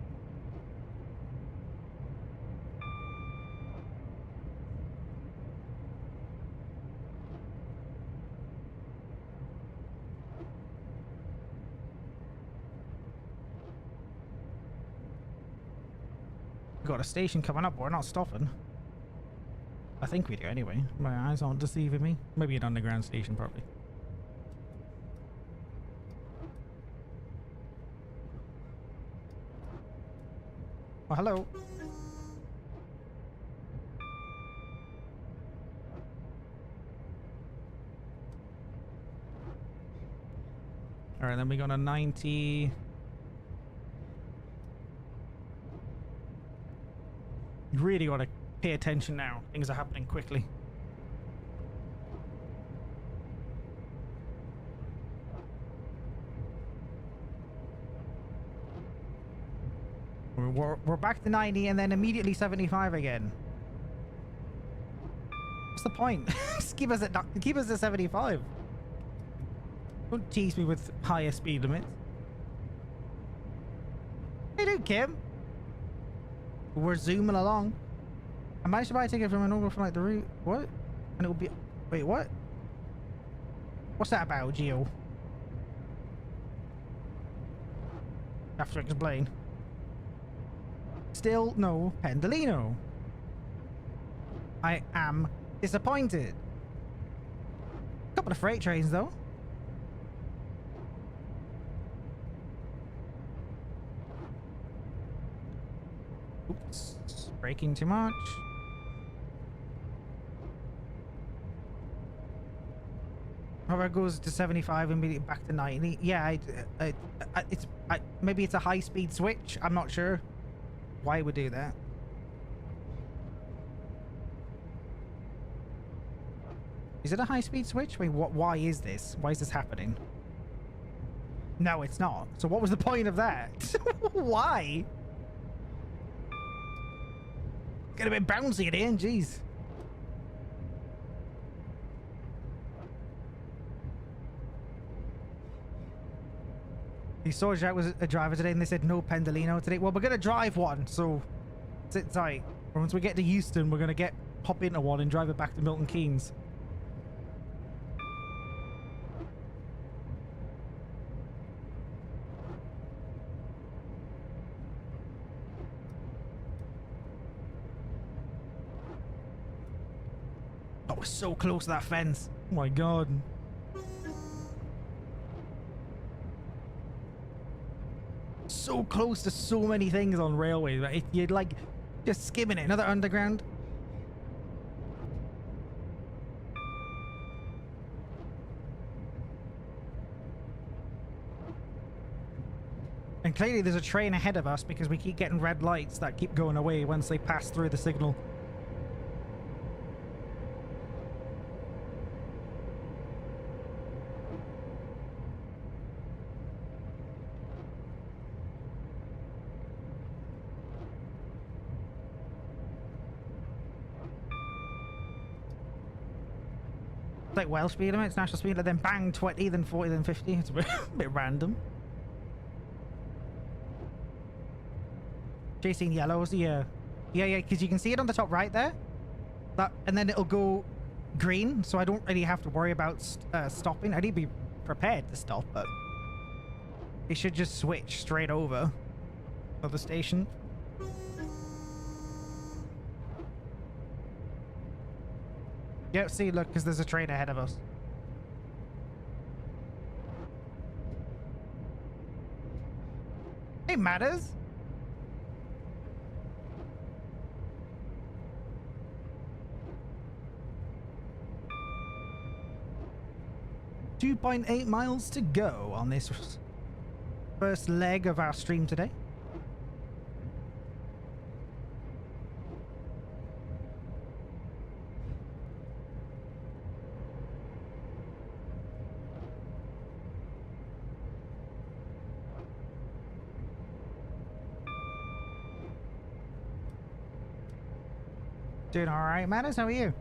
We've got a station coming up, but we're not stopping. I think we do anyway. My eyes aren't deceiving me. Maybe an underground station, probably. Oh, hello. Alright, then we got a 90. You really got to pay attention now. Things are happening quickly. We're back to 90 and then immediately 75 again. What's the point? Just keep us at 75. Don't tease me with higher speed limits. Hey, dude, Kim. We're zooming along. I managed to buy a ticket from an order from like the route. What? And it will be. Wait, what? What's that about, Gio? Have to explain. Still no Pendolino. I am disappointed. Couple of freight trains though. Oops, braking too much. However, it goes to 75 and immediately back to 90. Yeah, maybe it's a high-speed switch. I'm not sure why it would do that. Is it a high-speed switch? Wait, why is this? Why is this happening? No, it's not. So what was the point of that? Why? Get a bit bouncy at the end, jeez. You saw Jacque was a driver today and they said no Pendolino today. Well, we're going to drive one, so sit tight. Once we get to Euston, we're going to hop into one and drive it back to Milton Keynes. Oh, we're so close to that fence. Oh my god. So close to so many things on railways, right? You'd like just skimming it. Another underground. And clearly there's a train ahead of us because we keep getting red lights that keep going away once they pass through the signal. It's like Welsh speed limit, it's national speed limit, then bang 20, then 40, then 50. It's a bit random. Chasing yellows, yeah, because you can see it on the top right there. That, and then it'll go green, so I don't really have to worry about stopping. I need to be prepared to stop, but it should just switch straight over to the station. Yeah, see, look, because there's a train ahead of us. It matters. .8 miles to go on this first leg of our stream today. Doing all right, Matters. How are you?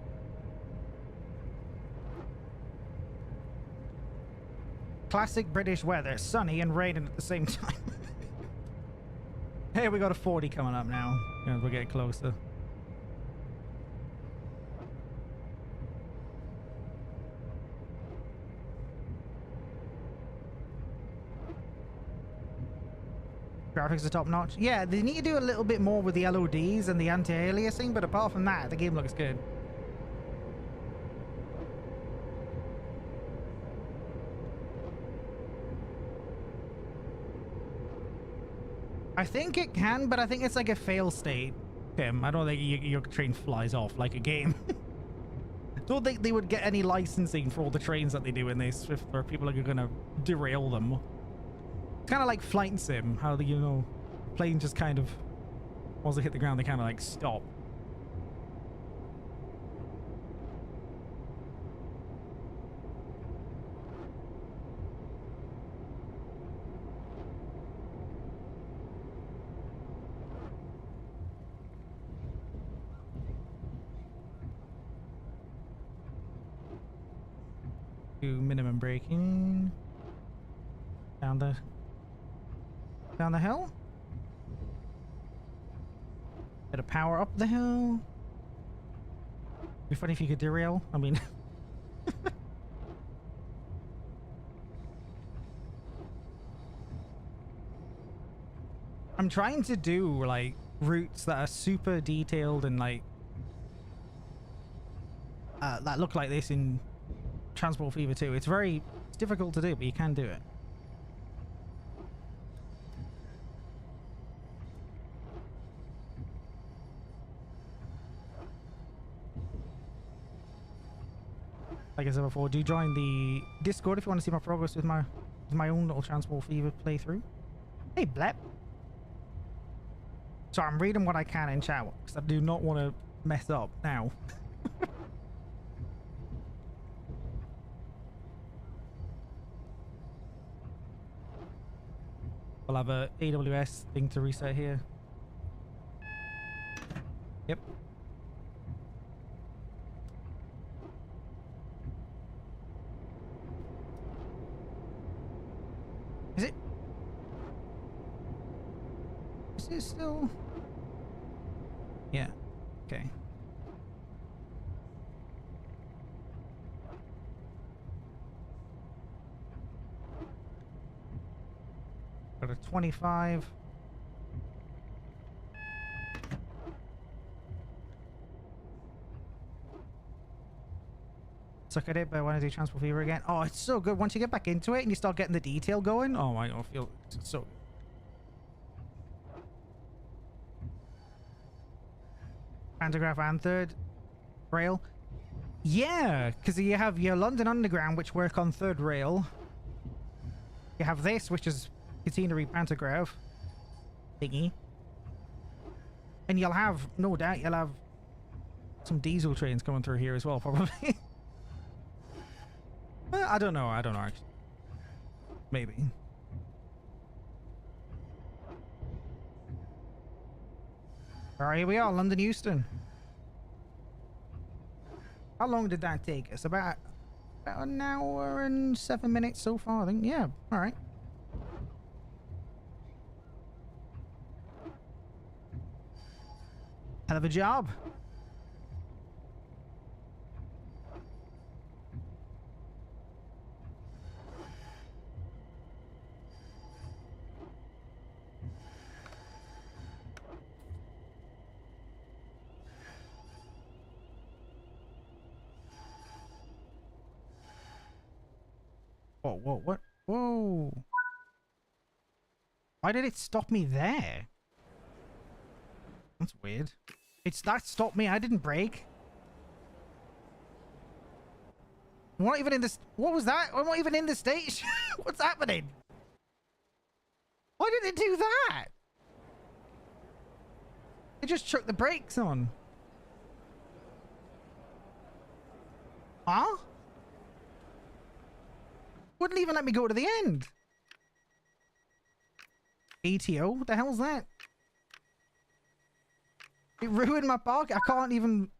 Classic British weather, sunny and raining at the same time. Hey, we got a 40 coming up now as we're getting closer. Graphics are top notch. Yeah, they need to do a little bit more with the LODs and the anti-aliasing, but apart from that, the game looks good. I think it can, but I think it's like a fail state, Tim. I don't think your train flies off like a game. Don't think they would get any licensing for all the trains that they do in this if people are going to derail them. It's kind of like flight sim, how do you know, plane just kind of, once they hit the ground, they kind of like stop. Do minimum braking. Down the hill. Bit of power up the hill. Be funny if you could derail. I mean, I'm trying to do like routes that are super detailed and like that look like this in Transport Fever 2. It's difficult to do, but you can do it. Like I said before, do join the Discord if you want to see my progress with my own little Transport Fever playthrough. Hey, Blep. So I'm reading what I can in chat because I do not want to mess up now. I'll have a AWS thing to reset here. Yep. Is it? Is it still? Yeah. Okay. Got a 25. Suck at it, but I want to do Transport Fever again. Oh, it's so good. Once you get back into it and you start getting the detail going. Oh my god, I feel so good. Pantograph and third rail. Yeah, because you have your London Underground, which work on third rail. You have this, which is catenary pantograph thingy. And you'll have, no doubt, you'll have some diesel trains coming through here as well, probably. I don't know actually. Maybe. Alright, here we are, London Euston. How long did that take us? About an hour and 7 minutes so far, I think. Yeah, alright. Hell of a job. Whoa, what? Whoa. Why did it stop me there? That's weird. That stopped me. I didn't brake. I'm not even in this. What was that? I'm not even in the station. What's happening? Why did it do that? It just chucked the brakes on. Huh? Wouldn't even let me go to the end. ATO? What the hell's that? It ruined my park. I can't even.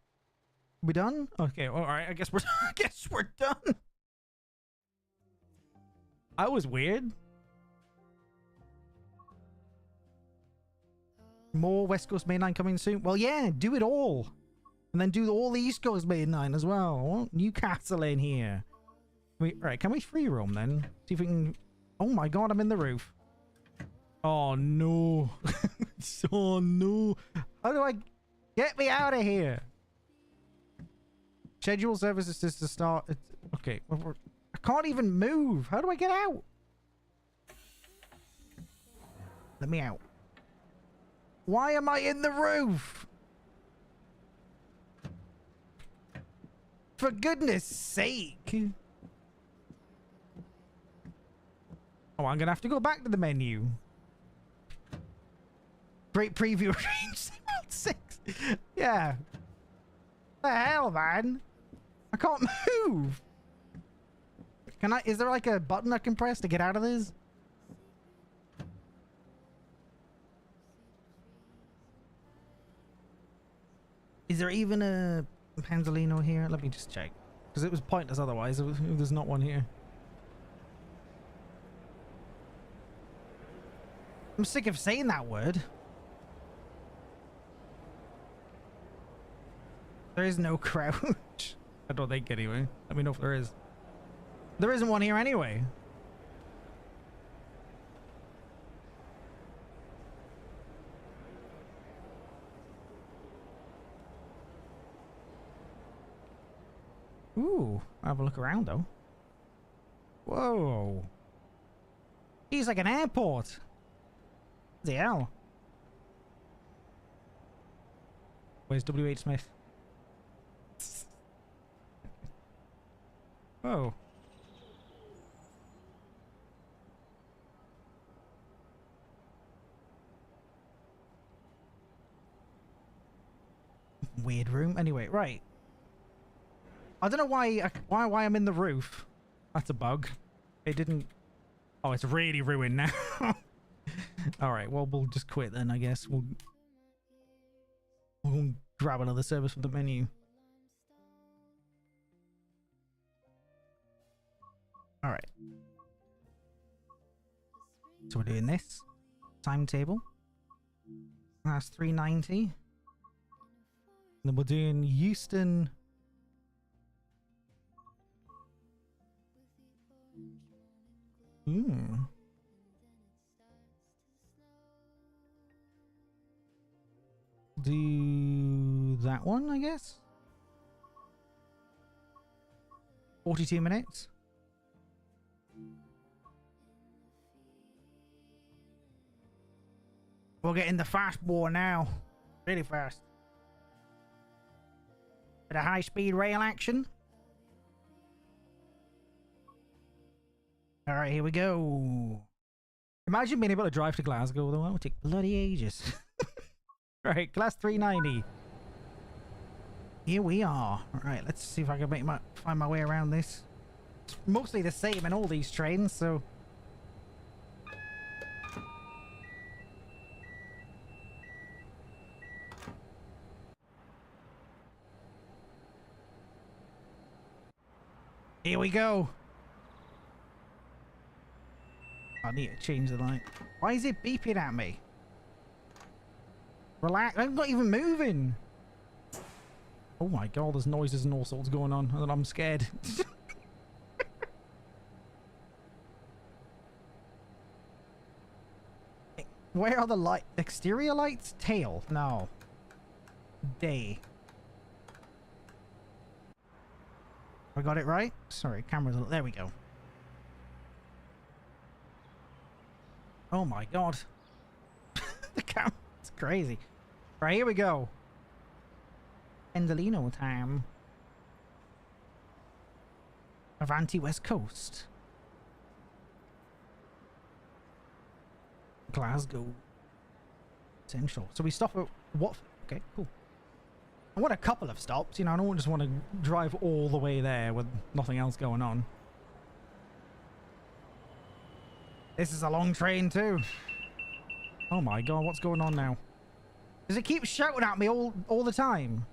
We done? Okay, well, all right. I guess we're. I guess we're done. That was weird. More West Coast Mainline coming soon. Well, yeah, do it all, and then do all the East Coast Mainline as well. I want Newcastle in here. Right, can we free roam then? See if we can. Oh my god, I'm in the roof. Oh no. Oh no. How do I get me out of here? Schedule services just to start. Okay, I can't even move. How do I get out? Let me out. Why am I in the roof? For goodness sake. Oh, I'm gonna have to go back to the menu. Great preview range 6. Yeah. The hell, man? I can't move. Can I? Is there like a button I can press to get out of this? Is there even a Pendolino here? Let me just check. Because it was pointless otherwise if there's not one here. I'm sick of saying that word. There is no crouch. I don't think anyway. Let me know if there is. There isn't one here anyway. Ooh, I'll have a look around though. Whoa. He's like an airport. The hell? Where's W.H. Smith? Whoa. Weird room. Anyway, right. I don't know why I'm in the roof. That's a bug. It didn't... Oh, it's really ruined now. Alright, well, we'll just quit then, I guess. We'll grab another service from the menu. Alright. So we're doing this. Timetable. That's 390. Then we're doing Euston... Do that one, I guess. 42 minutes. We're getting the fast war now. Really fast. Bit of high-speed rail action. All right, here we go. Imagine being able to drive to Glasgow, though. That would take bloody ages. Right, class 390. Here we are. All right, let's see if I can find my way around this. It's mostly the same in all these trains, so... Here we go. I need to change the light. Why is it beeping at me? Relax. I'm not even moving. Oh my god, there's noises and all sorts going on, and I'm scared. Where are the exterior lights? Tail. No. Day. I got it right? Sorry, camera's... There we go. Oh my god. The camera's crazy. Right, here we go. Pendolino time. Avanti West Coast. Glasgow. Central. So we stop at what? Okay, cool. I want a couple of stops, you know, I don't just want to drive all the way there with nothing else going on. This is a long train too. Oh my god, what's going on now? Does it keep shouting at me all the time?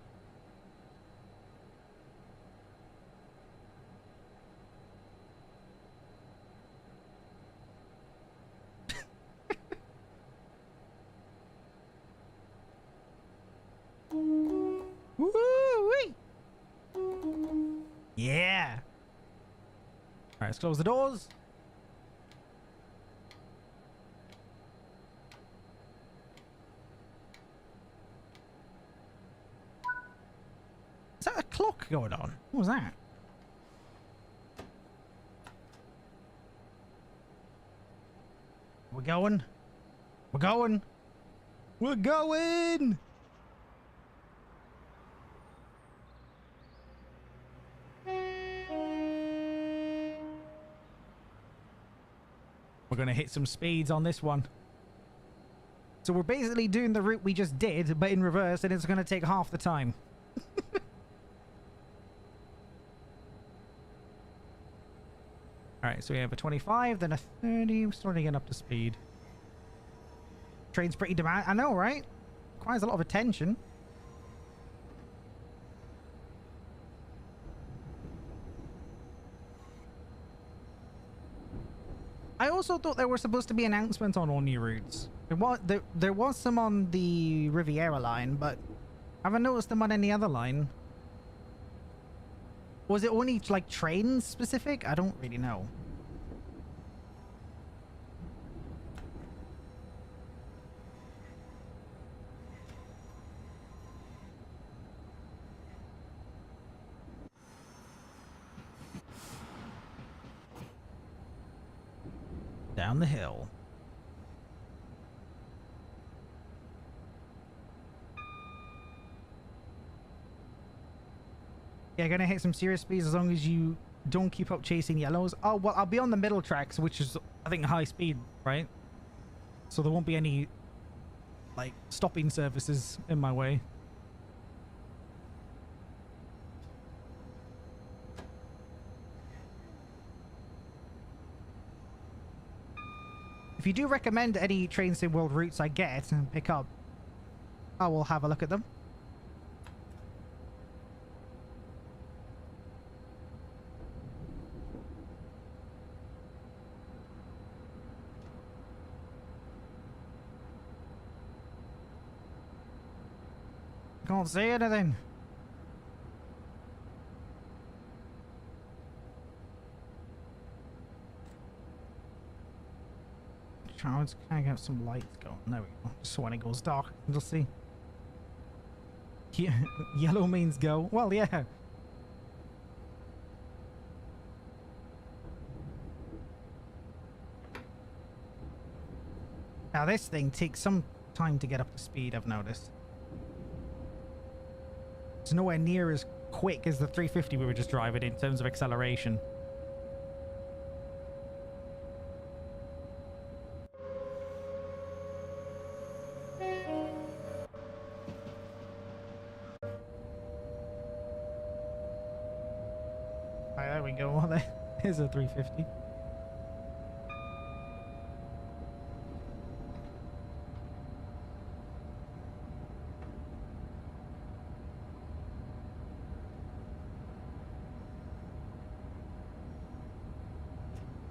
Woo-wee! Yeah! Alright, let's close the doors. Is that a clock going on? What was that? We're going. We're going. We're going! We're going to hit some speeds on this one. So we're basically doing the route we just did, but in reverse, and it's going to take half the time. Alright, so we have a 25, then a 30. We're starting to get up to speed. Train's pretty demand. I know, right? Requires a lot of attention. I also thought there were supposed to be announcements on all new routes. There was some on the Riviera line, but I haven't noticed them on any other line. Was it only like train specific? I don't really know. down the hill. Yeah, gonna hit some serious speeds as long as you don't keep up chasing yellows. Oh, well, I'll be on the middle tracks, which is, I think, high speed, right? So there won't be any, like, stopping services in my way. If you do recommend any Train Sim World routes I get and pick up, I will have a look at them. Can't see anything. Trying to kind of get some lights going. There we go. Just so when it goes dark, you'll see. Yellow means go. Well, yeah. Now this thing takes some time to get up to speed, I've noticed. It's nowhere near as quick as the 350 we were just driving in terms of acceleration. There we go. There's a 350.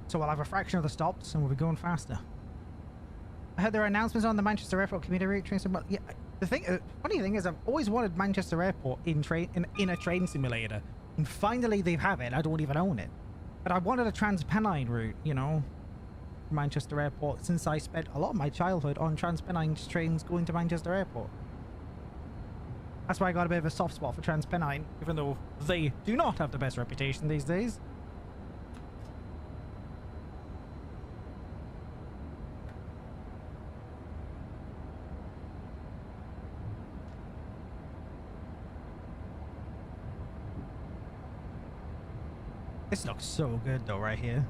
So we'll have a fraction of the stops and we'll be going faster. I heard there are announcements on the Manchester Airport commuter route train sim. Yeah, the funny thing is, I've always wanted Manchester Airport in a train simulator, and finally they have it. I don't even own it, but I wanted a Transpennine route, you know, Manchester Airport, since I spent a lot of my childhood on Transpennine trains going to Manchester Airport. That's why I got a bit of a soft spot for Transpennine, even though they do not have the best reputation these days. This looks so good though, right here.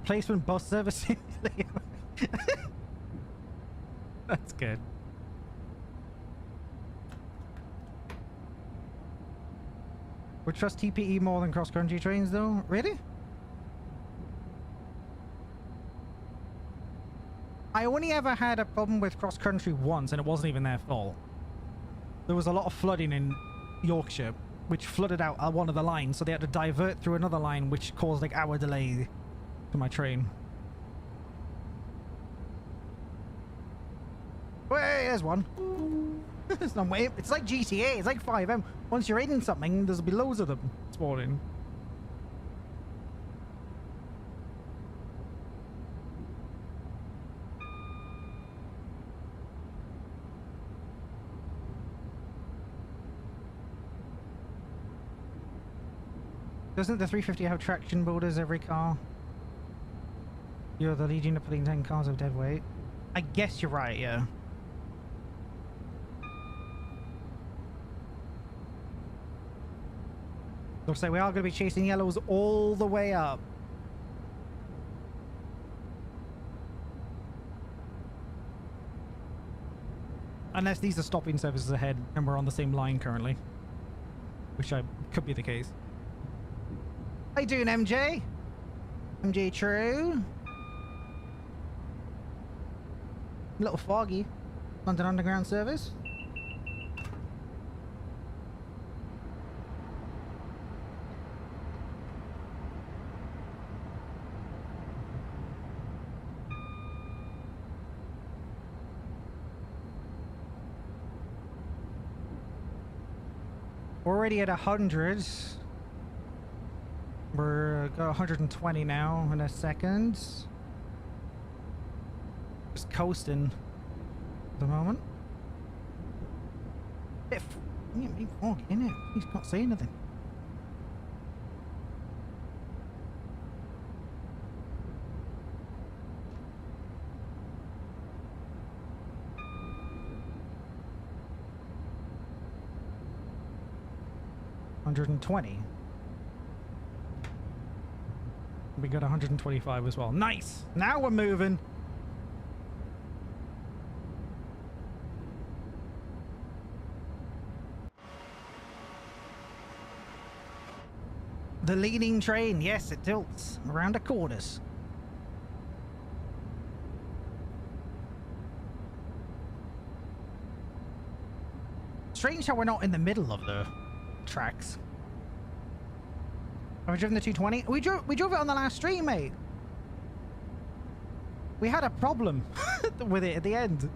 Replacement bus service. That's good. Would trust TPE more than cross-country trains though? Really? I only ever had a problem with cross-country once, and it wasn't even their fault. There was a lot of flooding in Yorkshire, which flooded out one of the lines, so they had to divert through another line, which caused like hour delay to my train. Wait, there's one. It's not way. It's like GTA. It's like 5M. Once you're in something, there'll be loads of them spawning. Doesn't the 350 have traction borders every car? You're the leading to putting 10 cars of dead weight. I guess you're right, yeah. Looks like we are going to be chasing yellows all the way up. Unless these are stopping services ahead and we're on the same line currently. Which could be the case. How you doing, MJ? MJ True. A little foggy. London Underground service. already at 100. We're got 120 now in a second. Just coasting at the moment. Bit foggy, isn't it? He's not saying anything. $120. We got 125 as well. Nice! Now we're moving. The leaning train, yes, it tilts around the corners. Strange how we're not in the middle of the tracks. Have we driven the 220? We drove it on the last stream, mate. We had a problem with it at the end.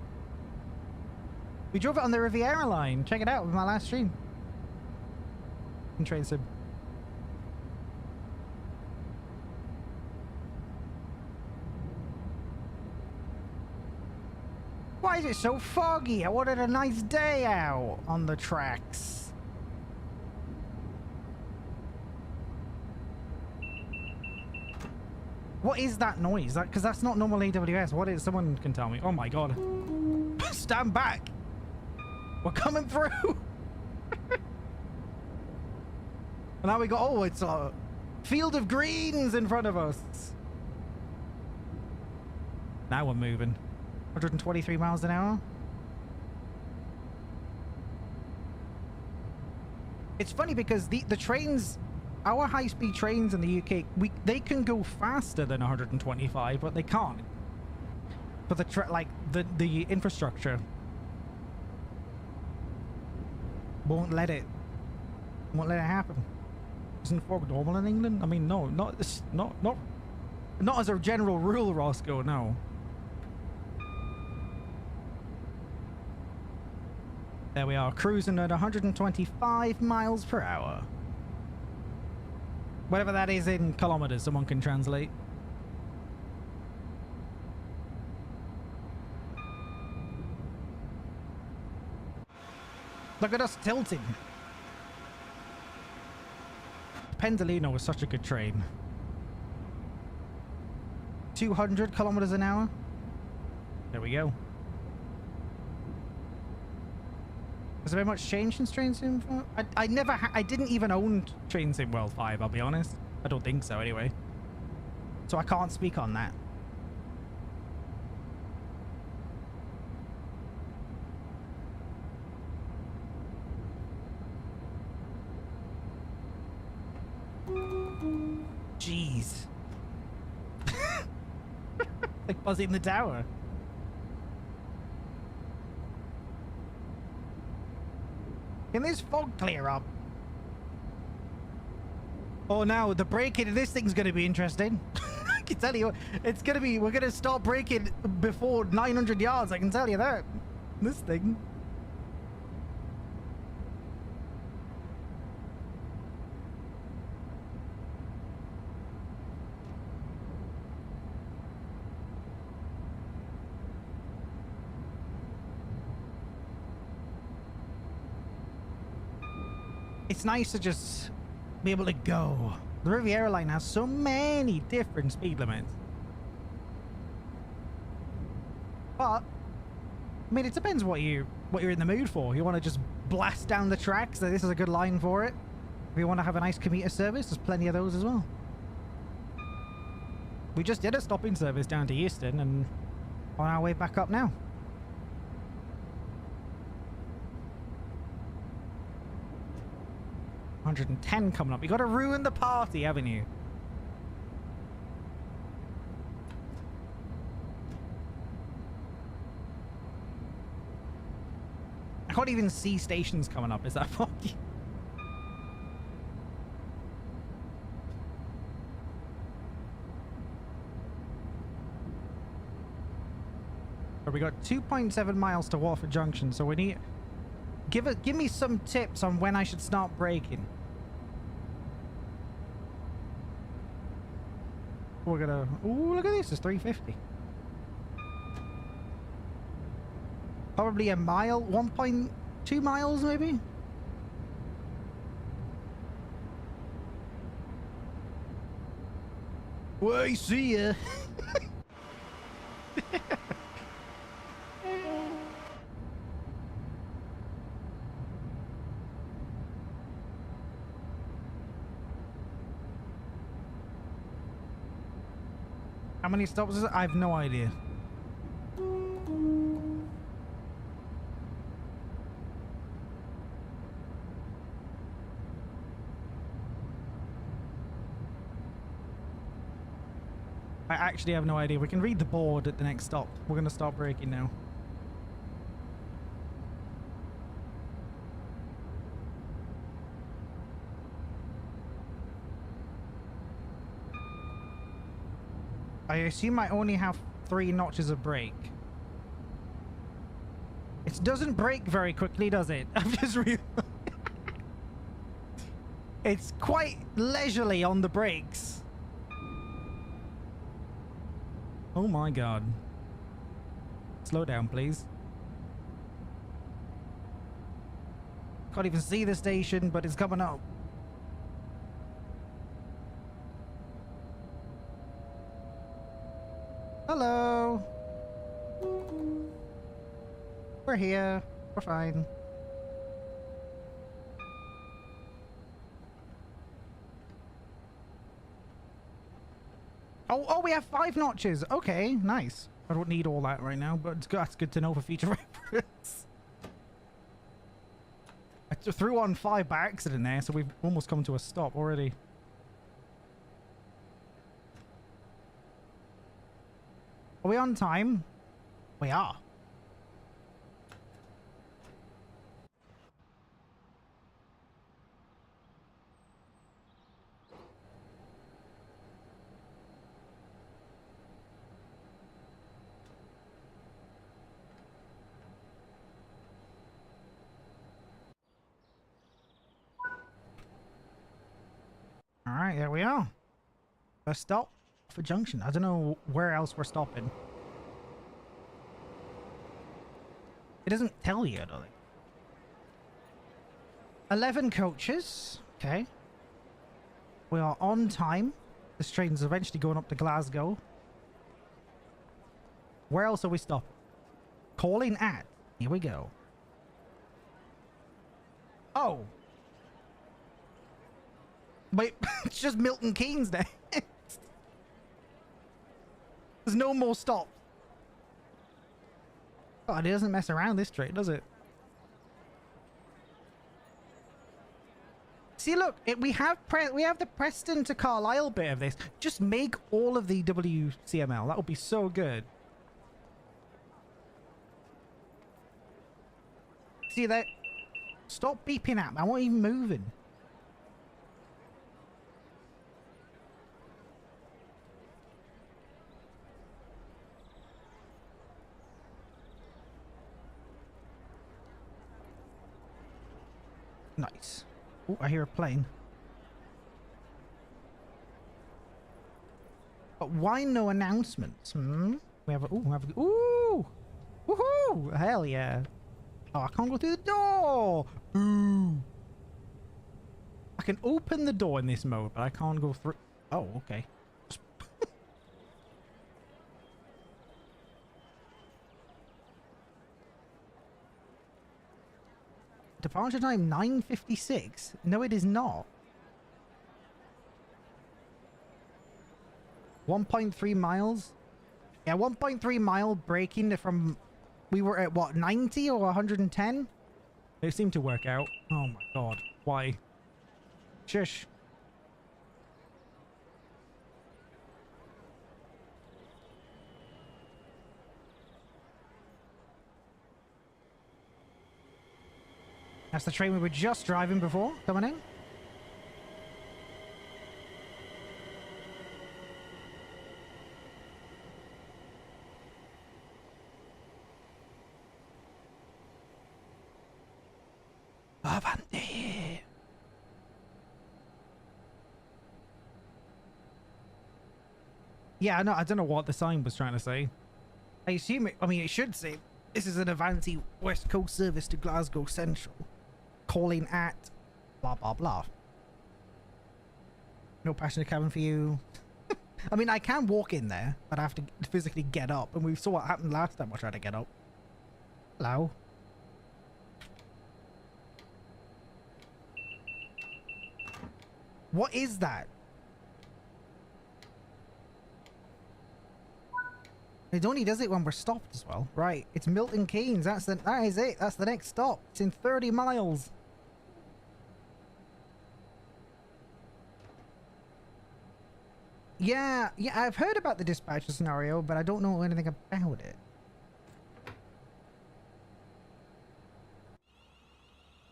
We drove it on the Riviera line. Check it out with my last stream. In Train Sim. Why is it so foggy? I wanted a nice day out on the tracks. What is that noise? Because that's not normal AWS. What is? Someone can tell me. Oh my god. Stand back. We're coming through. And now we got, oh, it's a field of greens in front of us. Now we're moving. 123 miles an hour. It's funny because the trains, our high-speed trains in the UK, they can go faster than 125, but they can't. But the infrastructure won't let it happen. Isn't fog normal in England? I mean, no, not as a general rule, Roscoe. No. There we are, cruising at 125 miles per hour. Whatever that is in kilometers, someone can translate. Look at us tilting. Pendolino was such a good train. 200 kilometers an hour. There we go. Has there been much change since Train Sim 4? I didn't even own Train Sim World 5, I'll be honest. I don't think so anyway. So I can't speak on that. Jeez. Like buzzing the tower. Can this fog clear up? Oh, now the braking in this thing's going to be interesting. I can tell you, it's going to be, we're going to start braking before 900 yards, I can tell you that. This thing. It's nice to just be able to go. The Riviera line has so many different speed limits. But I mean, it depends what you're in the mood for. You want to just blast down the tracks, so this is a good line for it. If you want to have a nice commuter service, there's plenty of those as well. We just did a stopping service down to Euston and on our way back up now. $110 coming up. You got to ruin the party, haven't you? I can't even see stations coming up. Is that foggy? We got 2.7 miles to Watford Junction, so we give me some tips on when I should start braking. We're gonna... Ooh, look at this. It's 350. Probably a mile, 1.2 miles maybe? Well, I see ya. How many stops is it? I have no idea. I actually have no idea. We can read the board at the next stop. We're going to start braking now. I assume I only have 3 notches of brake. It doesn't brake very quickly, does it? I've just realized. It's quite leisurely on the brakes. Oh my god. Slow down, please. Can't even see the station, but it's coming up. Hello. We're here. We're fine. Oh, we have 5 notches. Okay, nice. I don't need all that right now, but that's good to know for future reference. I threw on 5 by accident there, so we've almost come to a stop already. Are we on time? We are. All right, there we are. First stop for junction. I don't know where else we're stopping. It doesn't tell you, does it? 11 coaches. Okay. We are on time. This train's eventually going up to Glasgow. Where else are we stopping? Calling at. Here we go. Oh. Wait, it's just Milton Keynes there. There's no more stops. God, it doesn't mess around this train, does it? See, look, we have the Preston to Carlisle bit of this. Just make all of the WCML. That would be so good. See that? Stop beeping at me. I wasn't even moving. Nice. Oh, I hear a plane. But why no announcements? Hmm? We have a... Ooh, we have a... Ooh! Woohoo! Hell yeah. Oh, I can't go through the door! Ooh! I can open the door in this mode, but I can't go through... Oh, okay. Departure time 9:56. No, it is not. 1.3 miles. Yeah, 1.3 mile braking from... We were at what, 90 or 110? They seem to work out. Oh my god. Why? Shush. That's the train we were just driving before, coming in. Yeah, no, I don't know what the sign was trying to say. I assume it, I mean, it should say, this is an Avanti West Coast service to Glasgow Central. Calling at blah, blah, blah. No passenger cabin for you. I mean, I can walk in there, but I have to physically get up. And we saw what happened last time I tried to get up. Hello? What is that? It only does it when we're stopped as well. Right, it's Milton Keynes. That is it. That's the next stop. It's in 30 miles. Yeah, I've heard about the dispatcher scenario, but I don't know anything about it.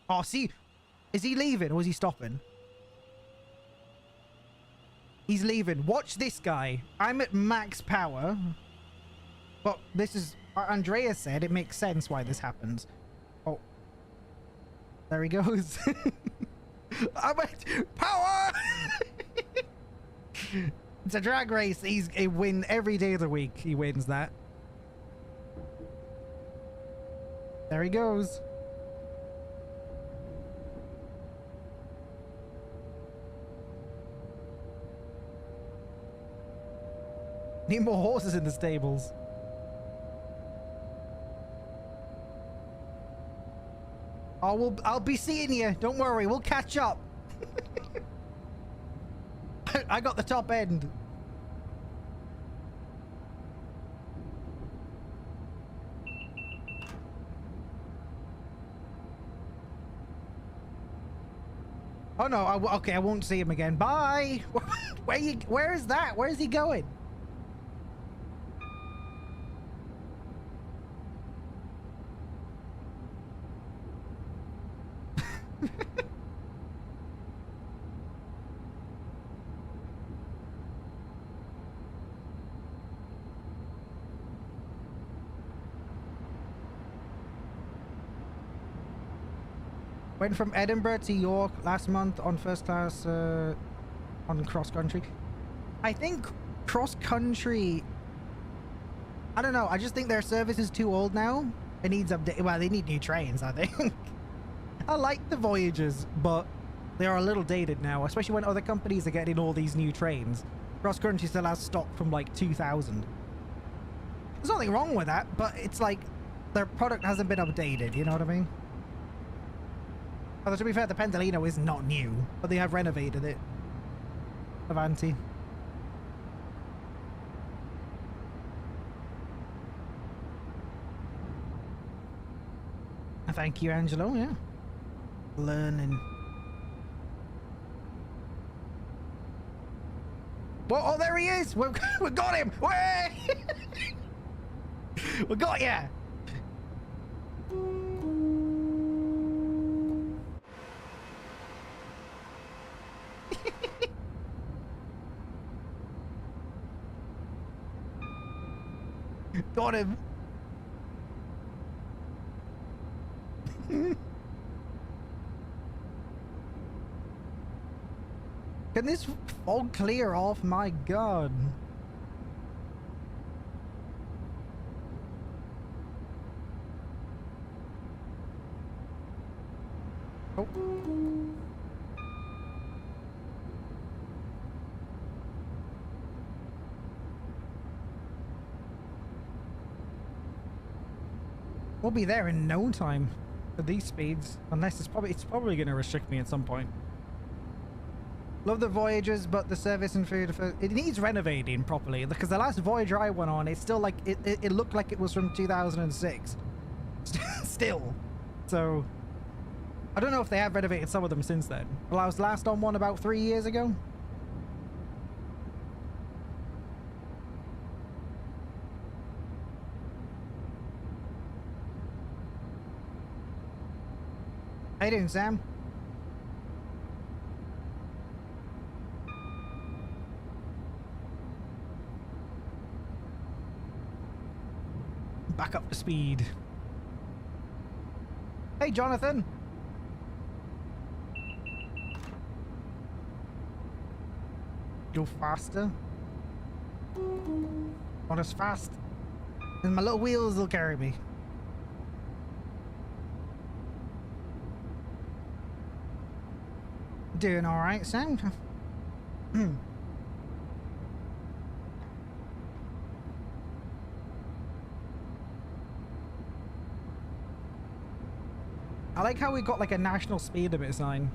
Oh, see, is he leaving or is he stopping? He's leaving. Watch this guy. I'm at max power. But this is, Andrea said, it makes sense why this happens. Oh. There he goes. I'm at power! It's a drag race. He win every day of the week. He wins that. There he goes. Need more horses in the stables. Oh, I'll be seeing you. Don't worry. We'll catch up. I got the top end. Oh no, okay, I won't see him again. Bye. Where is that? Where is he going? Went from Edinburgh to York last month on first class on cross country. I think cross country, I don't know, I just think their service is too old now. It needs update. Well, they need new trains, I think. I like the Voyagers, but they are a little dated now, especially when other companies are getting all these new trains. Cross country still has stock from like 2000. There's nothing wrong with that, but it's like their product hasn't been updated, you know what I mean? Although to be fair, the Pendolino is not new, but they have renovated it. Avanti. Thank you, Angelo, yeah. Learning. Well, oh, there he is! We got him! Way! We got ya! Got him. Can this fog clear off? My God. Oh. We'll be there in no time at these speeds, unless it's probably going to restrict me at some point. Love the Voyagers, but the service and food, it needs renovating properly, because the last Voyager I went on, it's still like it looked like it was from 2006 still. So I don't know if they have renovated some of them since then. Well, I was last on one about 3 years ago. How you doing, Sam? Back up to speed. Hey, Jonathan. Go faster. Not as fast as my little wheels will carry me. Doing all right, Sam. I like how we got like a national speed limit sign.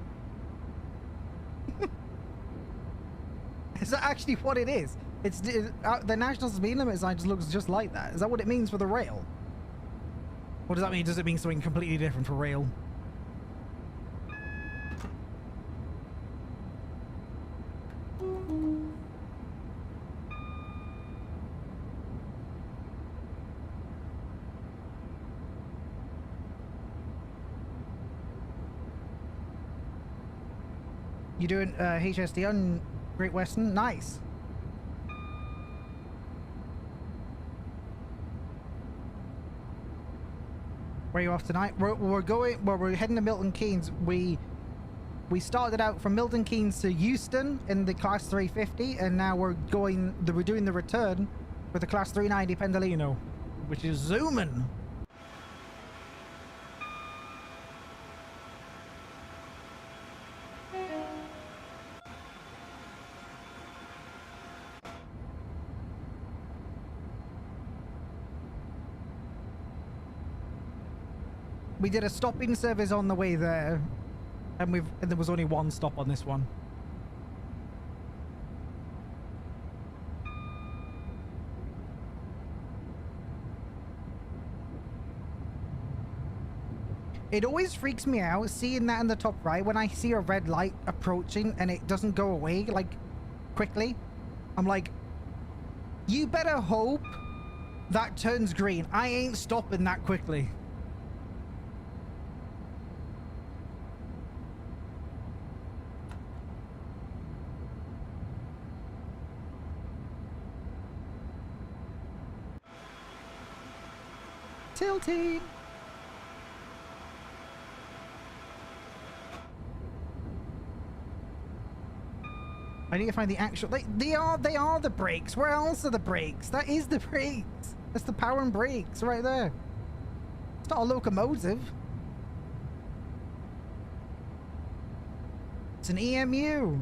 Is that actually what it is? It's the national speed limit sign just looks just like that. Is that what it means for the rail? What does that mean? Does it mean something completely different for rail? You doing HSD on Great Western? Nice. Where are you off tonight? We're going. Well, we're heading to Milton Keynes. We started out from Milton Keynes to Euston in the Class 350, and now we're doing the return with the Class 390 Pendolino, which is zooming. We did a stopping service on the way there, and there was only one stop on this one. It always freaks me out seeing that in the top right when I see a red light approaching and it doesn't go away like quickly. I'm like, you better hope that turns green. I ain't stopping that quickly. Tilting. I need to find the actual. They are the brakes. Where else are the brakes? That is the brakes. That's the power and brakes right there. It's not a locomotive. It's an EMU.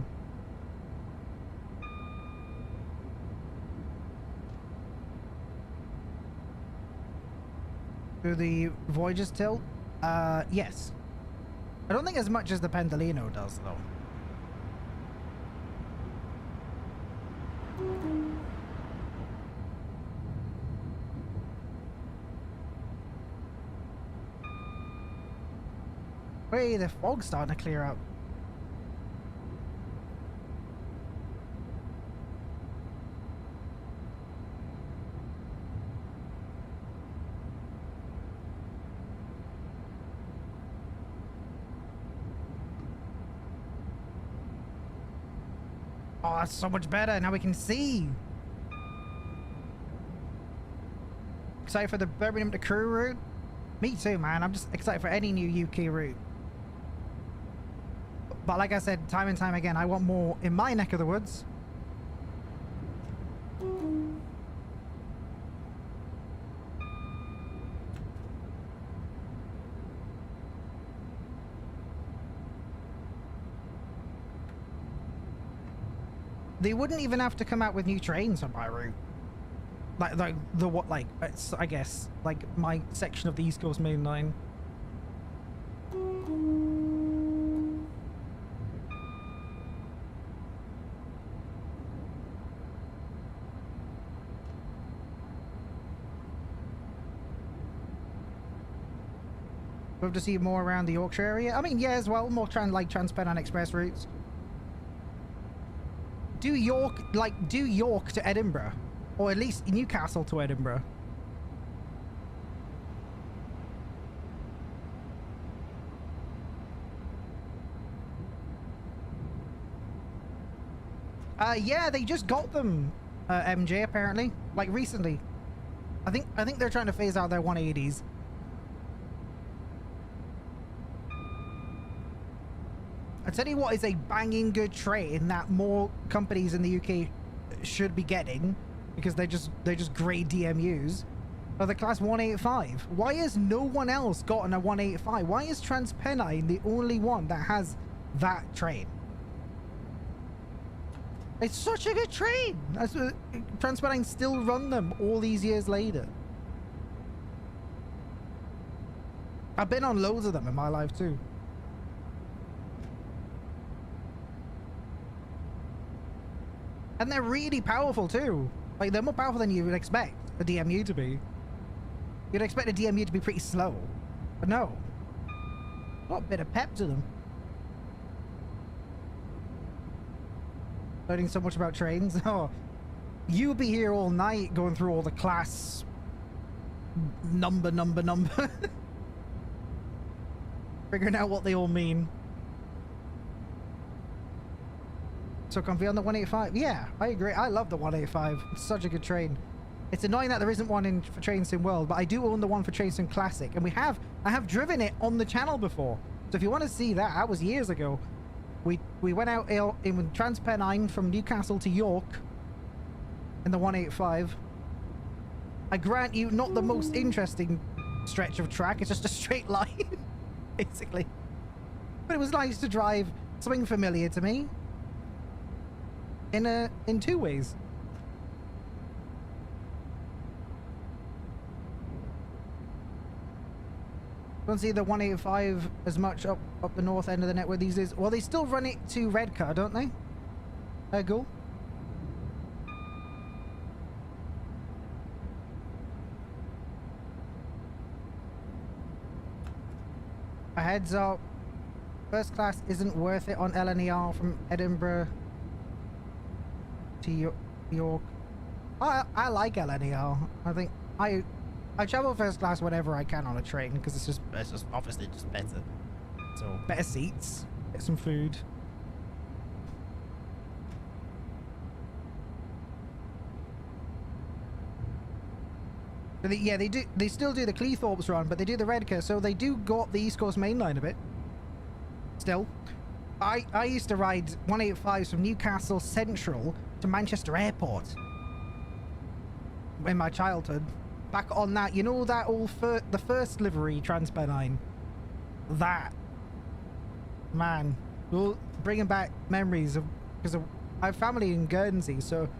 Do the Voyagers tilt? Yes. I don't think as much as the Pendolino does, though. Wait, the fog's starting to clear up. Oh, that's so much better. Now we can see. Excited for the Birmingham to Crewe route? Me too, man. I'm just excited for any new UK route. But like I said, time and time again, I want more in my neck of the woods. They wouldn't even have to come out with new trains on my route. Like the what? Like it's, I guess, like my section of the East Coast Mainline. Love to see more around the Yorkshire area. I mean, yeah, as well, more Trans-Pennine Express routes. Do York to Edinburgh, or at least Newcastle to Edinburgh. Yeah, they just got them, MJ, apparently, like recently. I think they're trying to phase out their 180s. I tell you what is a banging good train that more companies in the UK should be getting because they're just great DMUs, are the class 185. Why has no one else gotten a 185? Why is TransPennine the only one that has that train? It's such a good train. That's what TransPennine still run them all these years later. I've been on loads of them in my life too. And they're really powerful too. Like, they're more powerful than you would expect a DMU to be. You'd expect a DMU to be pretty slow. But no. Got a bit of pep to them. Learning so much about trains. Oh, you'll be here all night going through all the class number. Figuring out what they all mean. So comfy on the 185. Yeah, I agree. I love the 185. It's such a good train. It's annoying that there isn't one for Train Sim World, but I do own the one for Train Sim Classic, and I have driven it on the channel before. So if you want to see that was years ago. We went out in TransPennine from Newcastle to York in the 185. I grant you, not the most interesting stretch of track. It's just a straight line, basically. But it was nice to drive something familiar to me in two ways. Don't see the 185 as much up the north end of the network these days. Well, they still run it to Redcar, don't they? Go. A heads up. First class isn't worth it on LNER from Edinburgh to York. I like LNER. I think I travel first class whenever I can on a train because it's just obviously just better. So better seats, get some food. But yeah, they still do the Cleethorpes run, but they do the Redcar, so they do go up the East Coast Mainline a bit. Still, I used to ride 185s from Newcastle Central to Manchester Airport in my childhood. Back on that, you know, that old the first livery TransPennine. That, man, well, bringing back memories of, because I have family in Guernsey, so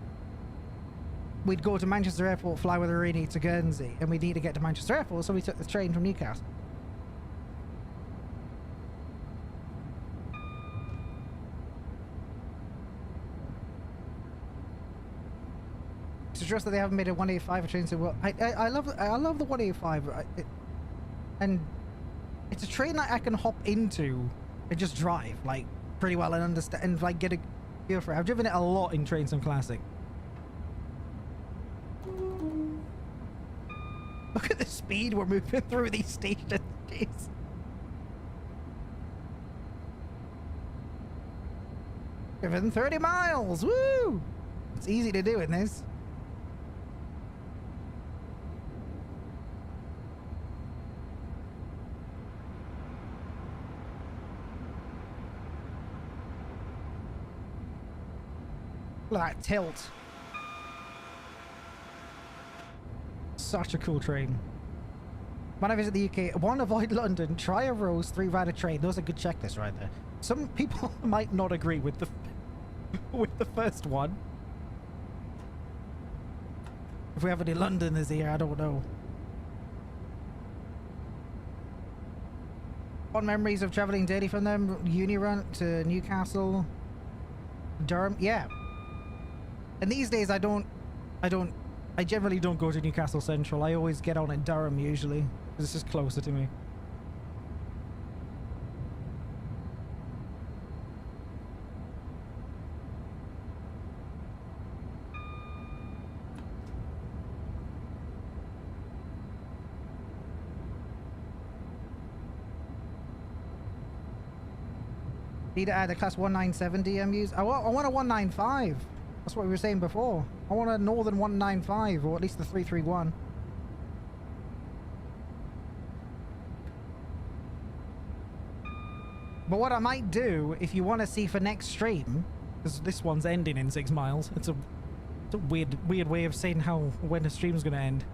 we'd go to Manchester Airport, fly with Arini to Guernsey, and we'd need to get to Manchester Airport, so we took the train from Newcastle. It's just that they haven't made a 185 train so well. I love the 185, and it's a train that I can hop into and just drive like pretty well and understand and like get a feel for it. I've driven it a lot in Train Sim Classic. Look at the speed we're moving through these stations. Jeez. Within 30 miles. Woo! It's easy to do in this. Look at that tilt. Such a cool train. When I visit the UK, one, avoid London, try a Rose 3-rider train. Those are good checklists right there. Some people might not agree with the with the first one. If we have any Londoners here, I don't know. Fond memories of traveling daily from them. Uni run to Newcastle, Durham. Yeah. And these days I generally don't go to Newcastle Central. I always get on in Durham usually, because it's just closer to me. Need to add a class 197 DMUs. I want a 195. That's what we were saying before. I want a Northern 195, or at least the 331. But what I might do, if you want to see for next stream, because this one's ending in 6 miles, it's a It's a weird way of saying when the stream's gonna end.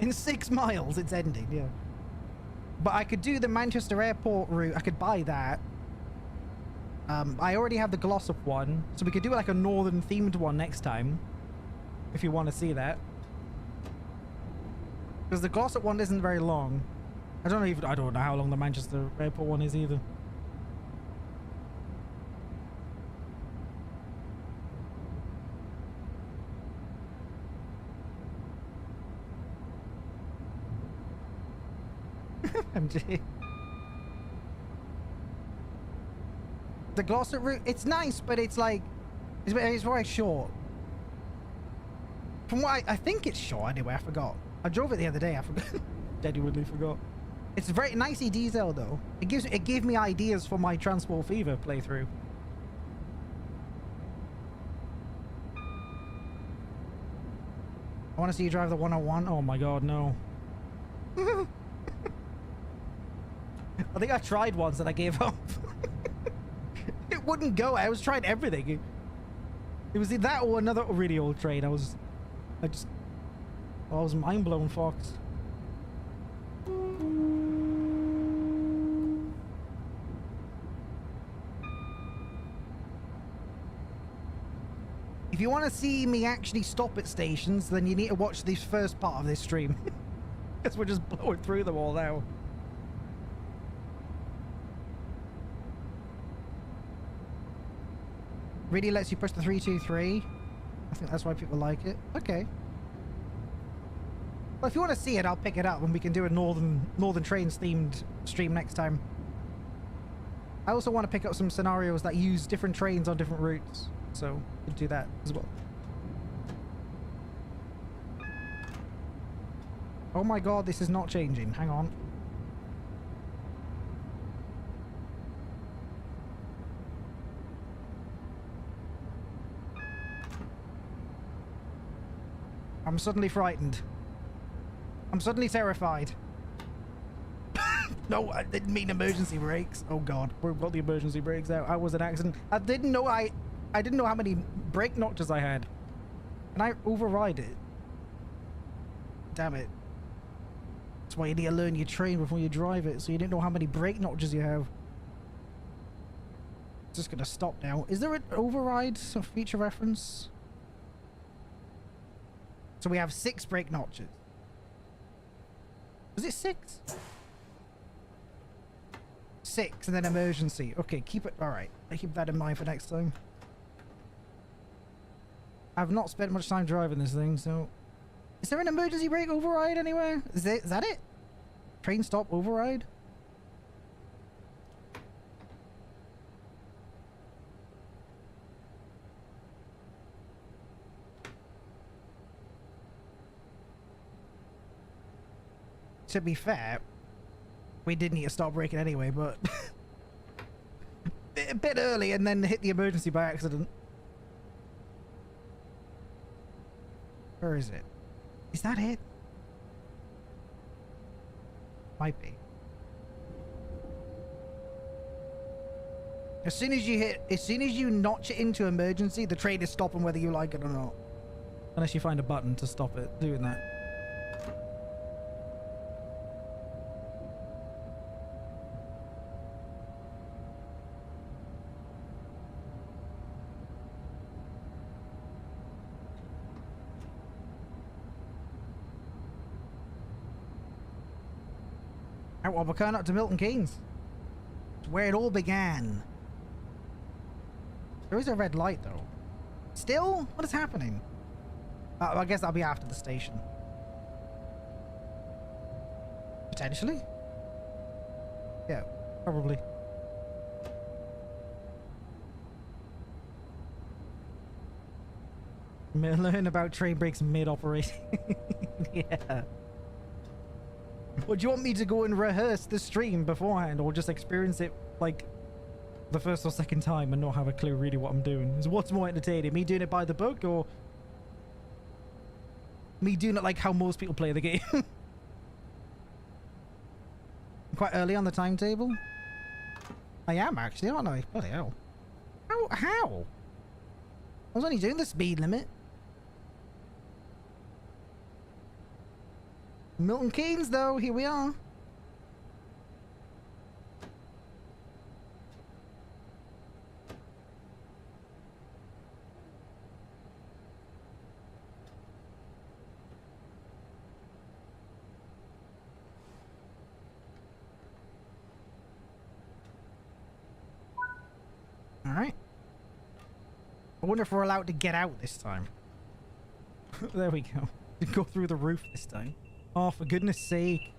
In 6 miles, it's ending, yeah. But I could do the Manchester Airport route. I could buy that. I already have the Glossop one, so we could do like a northern themed one next time, if you want to see that. Because the Glossop one isn't very long. I don't know how long the Manchester Airport one is either. MG. The Glossop route, it's nice, but it's like, it's very short. From what I think it's short anyway, I forgot. I drove it the other day, I forgot. Genuinely forgot. It's very nicely detailed though. It gave me ideas for my Transport Fever playthrough. I want to see you drive the 101. Oh my god, no. I think I tried once and I gave up. It wouldn't go. I was trying everything. It was that or another really old train. I was mind blown, Fox. If you want to see me actually stop at stations, then you need to watch this first part of this stream. Because we're just blowing through them all now. Really lets you push the 323. I think that's why people like it. Okay. Well, if you want to see it, I'll pick it up and we can do a Northern Trains themed stream next time. I also want to pick up some scenarios that use different trains on different routes, so we'll do that as well. Oh my god, this is not changing. Hang on. I'm suddenly frightened. I'm suddenly terrified. No, I didn't mean emergency brakes. Oh god, we've got the emergency brakes out. I was an accident. I didn't know how many brake notches I had. And I override it. Damn it. That's why you need to learn your train before you drive it, so you didn't know how many brake notches you have. Just gonna stop now. Is there an override feature reference? So we have 6 brake notches. Was it 6? 6 and then emergency. Okay, keep it. Alright, I keep that in mind for next time. I've not spent much time driving this thing, so... Is there an emergency brake override anywhere? Is that it? Train stop override? To be fair, we did need to stop braking anyway, but a bit early and then hit the emergency by accident. Where is it? Is that it? Might be. As soon as you notch it into emergency, the train is stopping whether you like it or not. Unless you find a button to stop it doing that. Well, we're coming up to Milton Keynes. It's where it all began. There is a red light, though. Still? What is happening? I guess that'll be after the station. Potentially? Yeah, probably. Learn about train brakes mid-operation. Yeah. Or do you want me to go and rehearse the stream beforehand, or just experience it like the first or second time and not have a clue really what I'm doing? So what's more entertaining, me doing it by the book or me doing it like how most people play the game? Quite early on the timetable. I am actually, aren't I? Bloody hell. How? was only doing the speed limit. Milton Keynes, though, here we are. All right. I wonder if we're allowed to get out this time. There we go. Go through the roof this time. Oh, for goodness sake.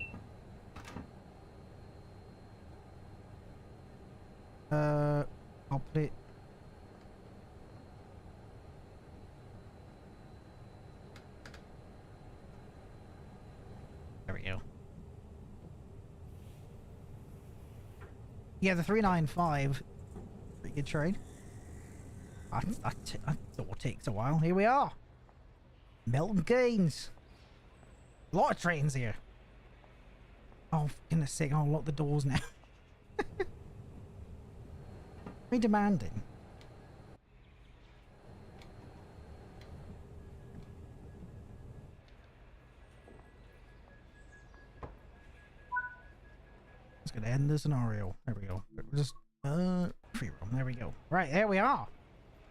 I'll put it... There we go. Yeah, the 395. Pretty good trade. That all takes a while. Here we are. Milton Keynes. A lot of trains here. Oh, for goodness sake, I'll lock the doors now. Very demanding. It's gonna end the scenario. There we go. Just free roam. There we go. Right, there we are.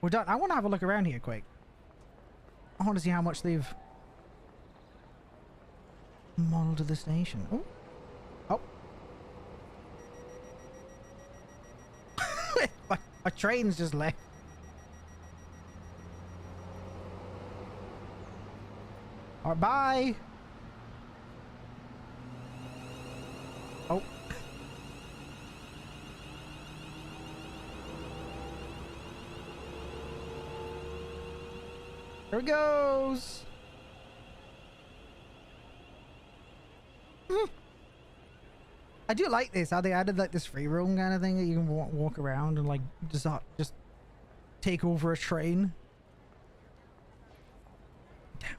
We're done. I want to have a look around here quick. I want to see how much they've modeled to the station. Oh. Oh. my train's just left. Alright, bye. Oh. There it goes. I do like this, how they added like this free roam kind of thing that you can walk around and like just take over a train. Damn.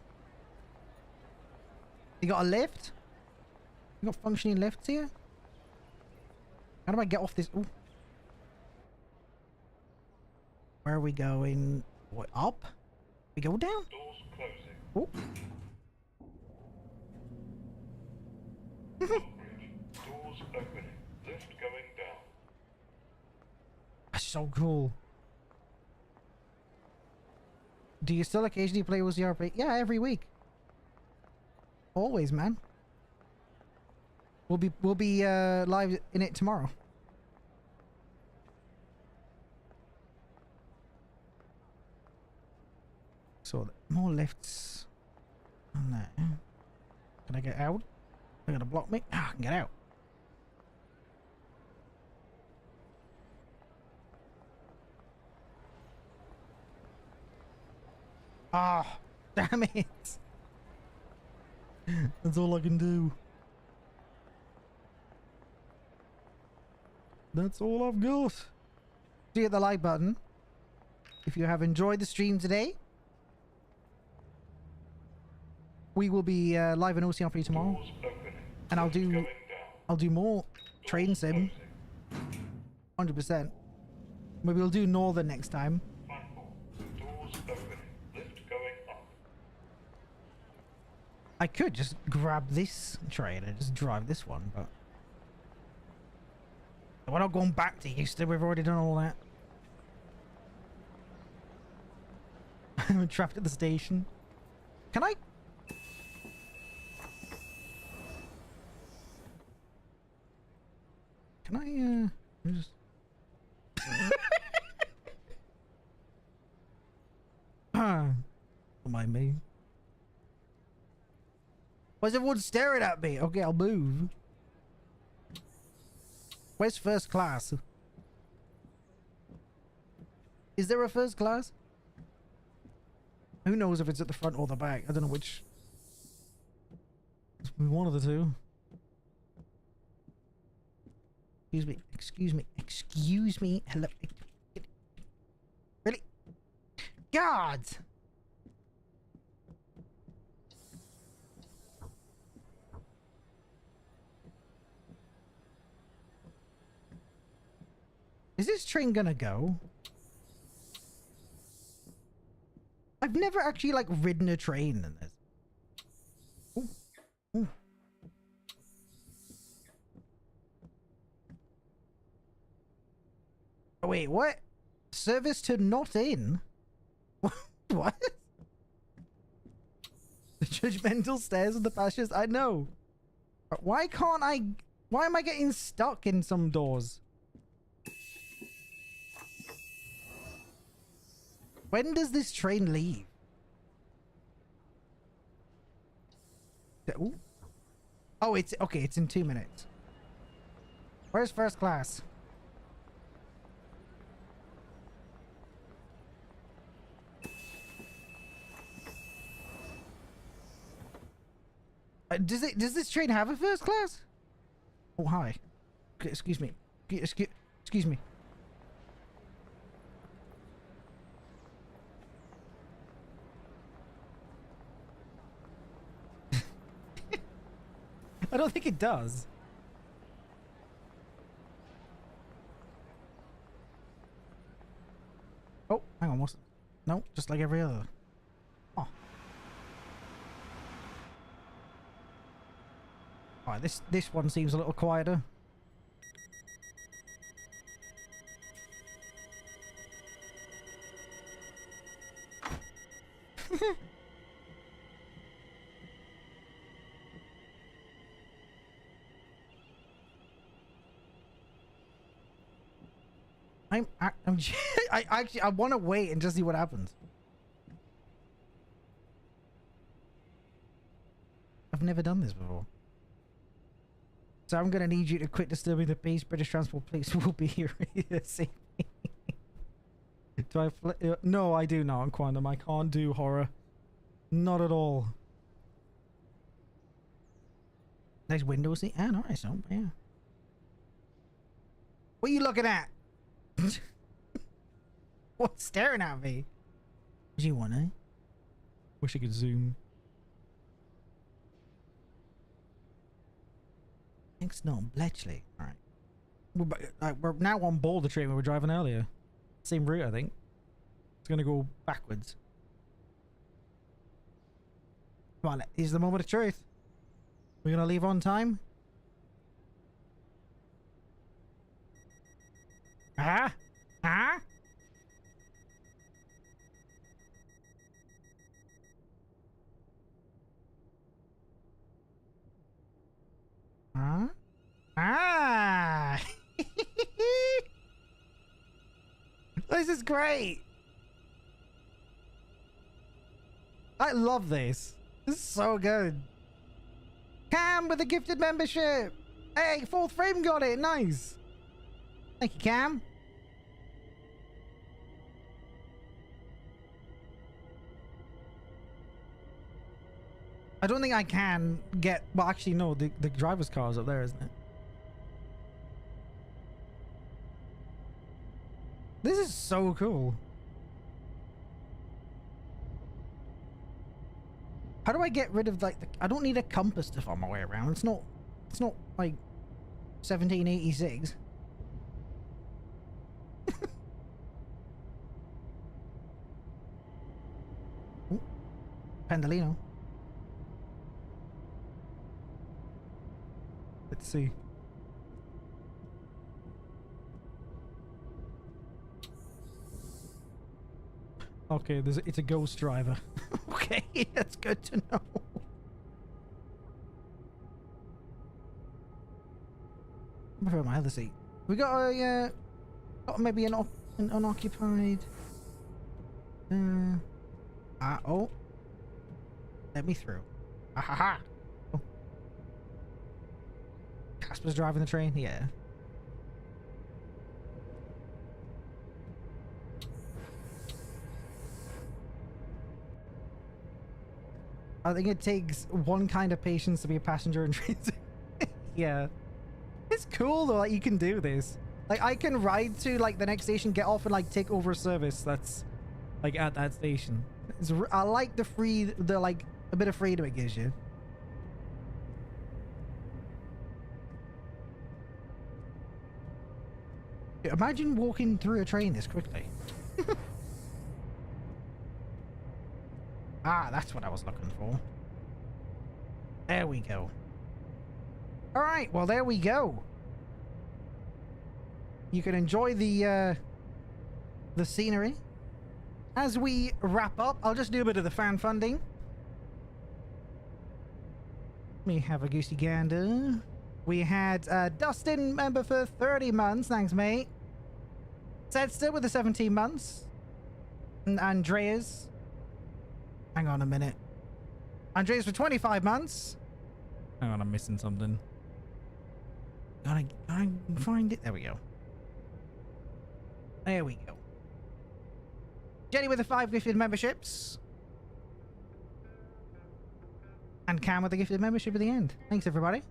You got a lift? You got functioning lifts here? How do I get off this? Ooh. Where are we going? What, up? We go down? Doors closing. Oh. Doors opening. Lift going down. That's so cool. Do you still occasionally play WCRP? Yeah, every week. Always, man. We'll be live in it tomorrow. So more lifts on there. Can I get out? They're gonna block me. Ah, I can get out. Ah, damn it. That's all I can do. That's all I've got. Do hit the like button if you have enjoyed the stream today. We will be live in OCR tomorrow, and I'll do more train sim. 100%. Maybe we'll do Northern next time. Doors opening. Lift going up. I could just grab this train and just drive this one, but we're not going back to Euston. We've already done all that. I'm trapped at the station. Can I? Can I, just... Don't mind me. Why's everyone staring at me? Okay, I'll move. Where's first class? Is there a first class? Who knows if it's at the front or the back? I don't know which. It's one of the two. Excuse me, excuse me, excuse me. Hello. Really? God! Is this train gonna go? I've never actually like ridden a train in this. Ooh. Ooh. Oh, wait, what? Service to not in? What? The judgmental stares of the fascist? I know. Why can't I... Why am I getting stuck in some doors? When does this train leave? Ooh. Oh, it's... Okay, it's in 2 minutes. Where's first class? Does this train have a first class? Oh, hi. Okay, excuse me. Excuse me. I don't think it does. Oh, hang on. What's... No, just like every other. Oh. Alright, this one seems a little quieter. I want to wait and just see what happens. I've never done this before. So I'm gonna need you to quit disturbing the peace. British Transport Police will be here to save me. Do I no, I do not, Quantum. I can't do horror. Not at all. Nice window seat. Ah, nice. Oh, yeah. What are you looking at? What's staring at me? What do you want, eh? Wish I could zoom. Thanks, no, Bletchley. Alright. We're now on board the train we were driving earlier. Same route, I think. It's gonna go backwards. Come on, here's the moment of truth. We're gonna leave on time? Ah? Ah? Huh? Ah! This is great! I love this. This is so good. Cam with a gifted membership! Hey, fourth frame got it! Nice! Thank you, Cam. I don't think I can get... Well, actually, no. The driver's car is up there, isn't it? This is so cool. How do I get rid of, like, I don't need a compass to find my way around. It's not, like, 1786. Ooh, Pendolino. Let's see. Okay, it's a ghost driver. Okay, that's good to know. I prefer my other seat. We got a maybe an unoccupied. Oh. Let me through. Ah ha ha. Oh. Casper's driving the train? Yeah. I think it takes one kind of patience to be a passenger in trains. Yeah. It's cool though, like you can do this. Like I can ride to like the next station, get off and like take over a service that's like at that station. I like the like a bit of freedom it gives you. Imagine walking through a train this quickly. Ah, that's what I was looking for. There we go. All right, well, there we go. You can enjoy the scenery. As we wrap up, I'll just do a bit of the fan funding. We have a goosey gander. We had Dustin, member for 30 months. Thanks, mate. Sedster with the 17 months. And Andreas. Hang on a minute. Andreas for 25 months. Hang on, I'm missing something. Gotta find it. There we go. There we go. Jenny with the 5 gifted memberships. And Cam with the gifted membership at the end. Thanks, everybody.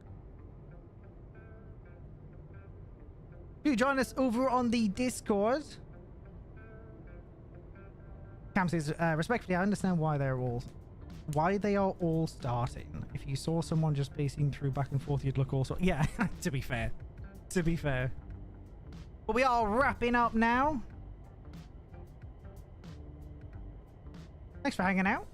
Do join us over on the Discord. Cam says, respectfully, I understand why they are all starting. If you saw someone just pacing through back and forth, you'd look also. Yeah, to be fair. To be fair. But we are wrapping up now. Thanks for hanging out.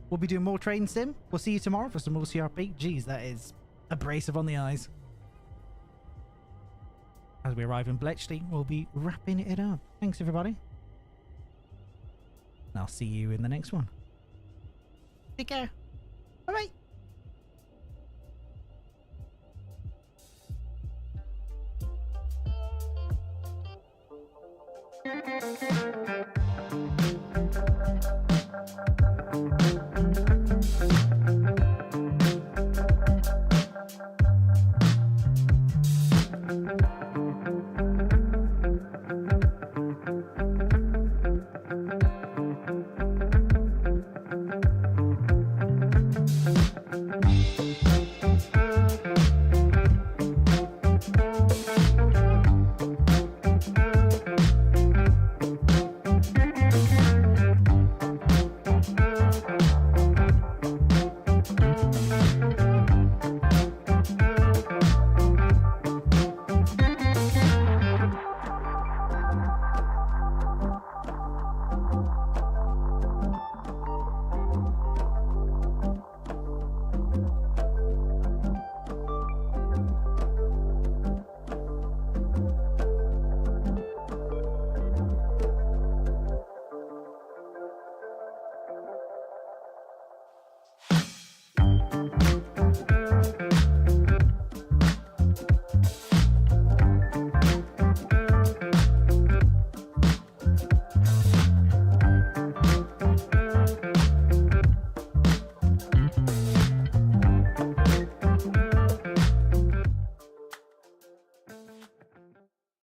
We'll be doing more Train Sim. We'll see you tomorrow for some more CRP. Jeez, that is abrasive on the eyes. As we arrive in Bletchley, we'll be wrapping it up. Thanks, everybody. And I'll see you in the next one. Take care. Bye-bye.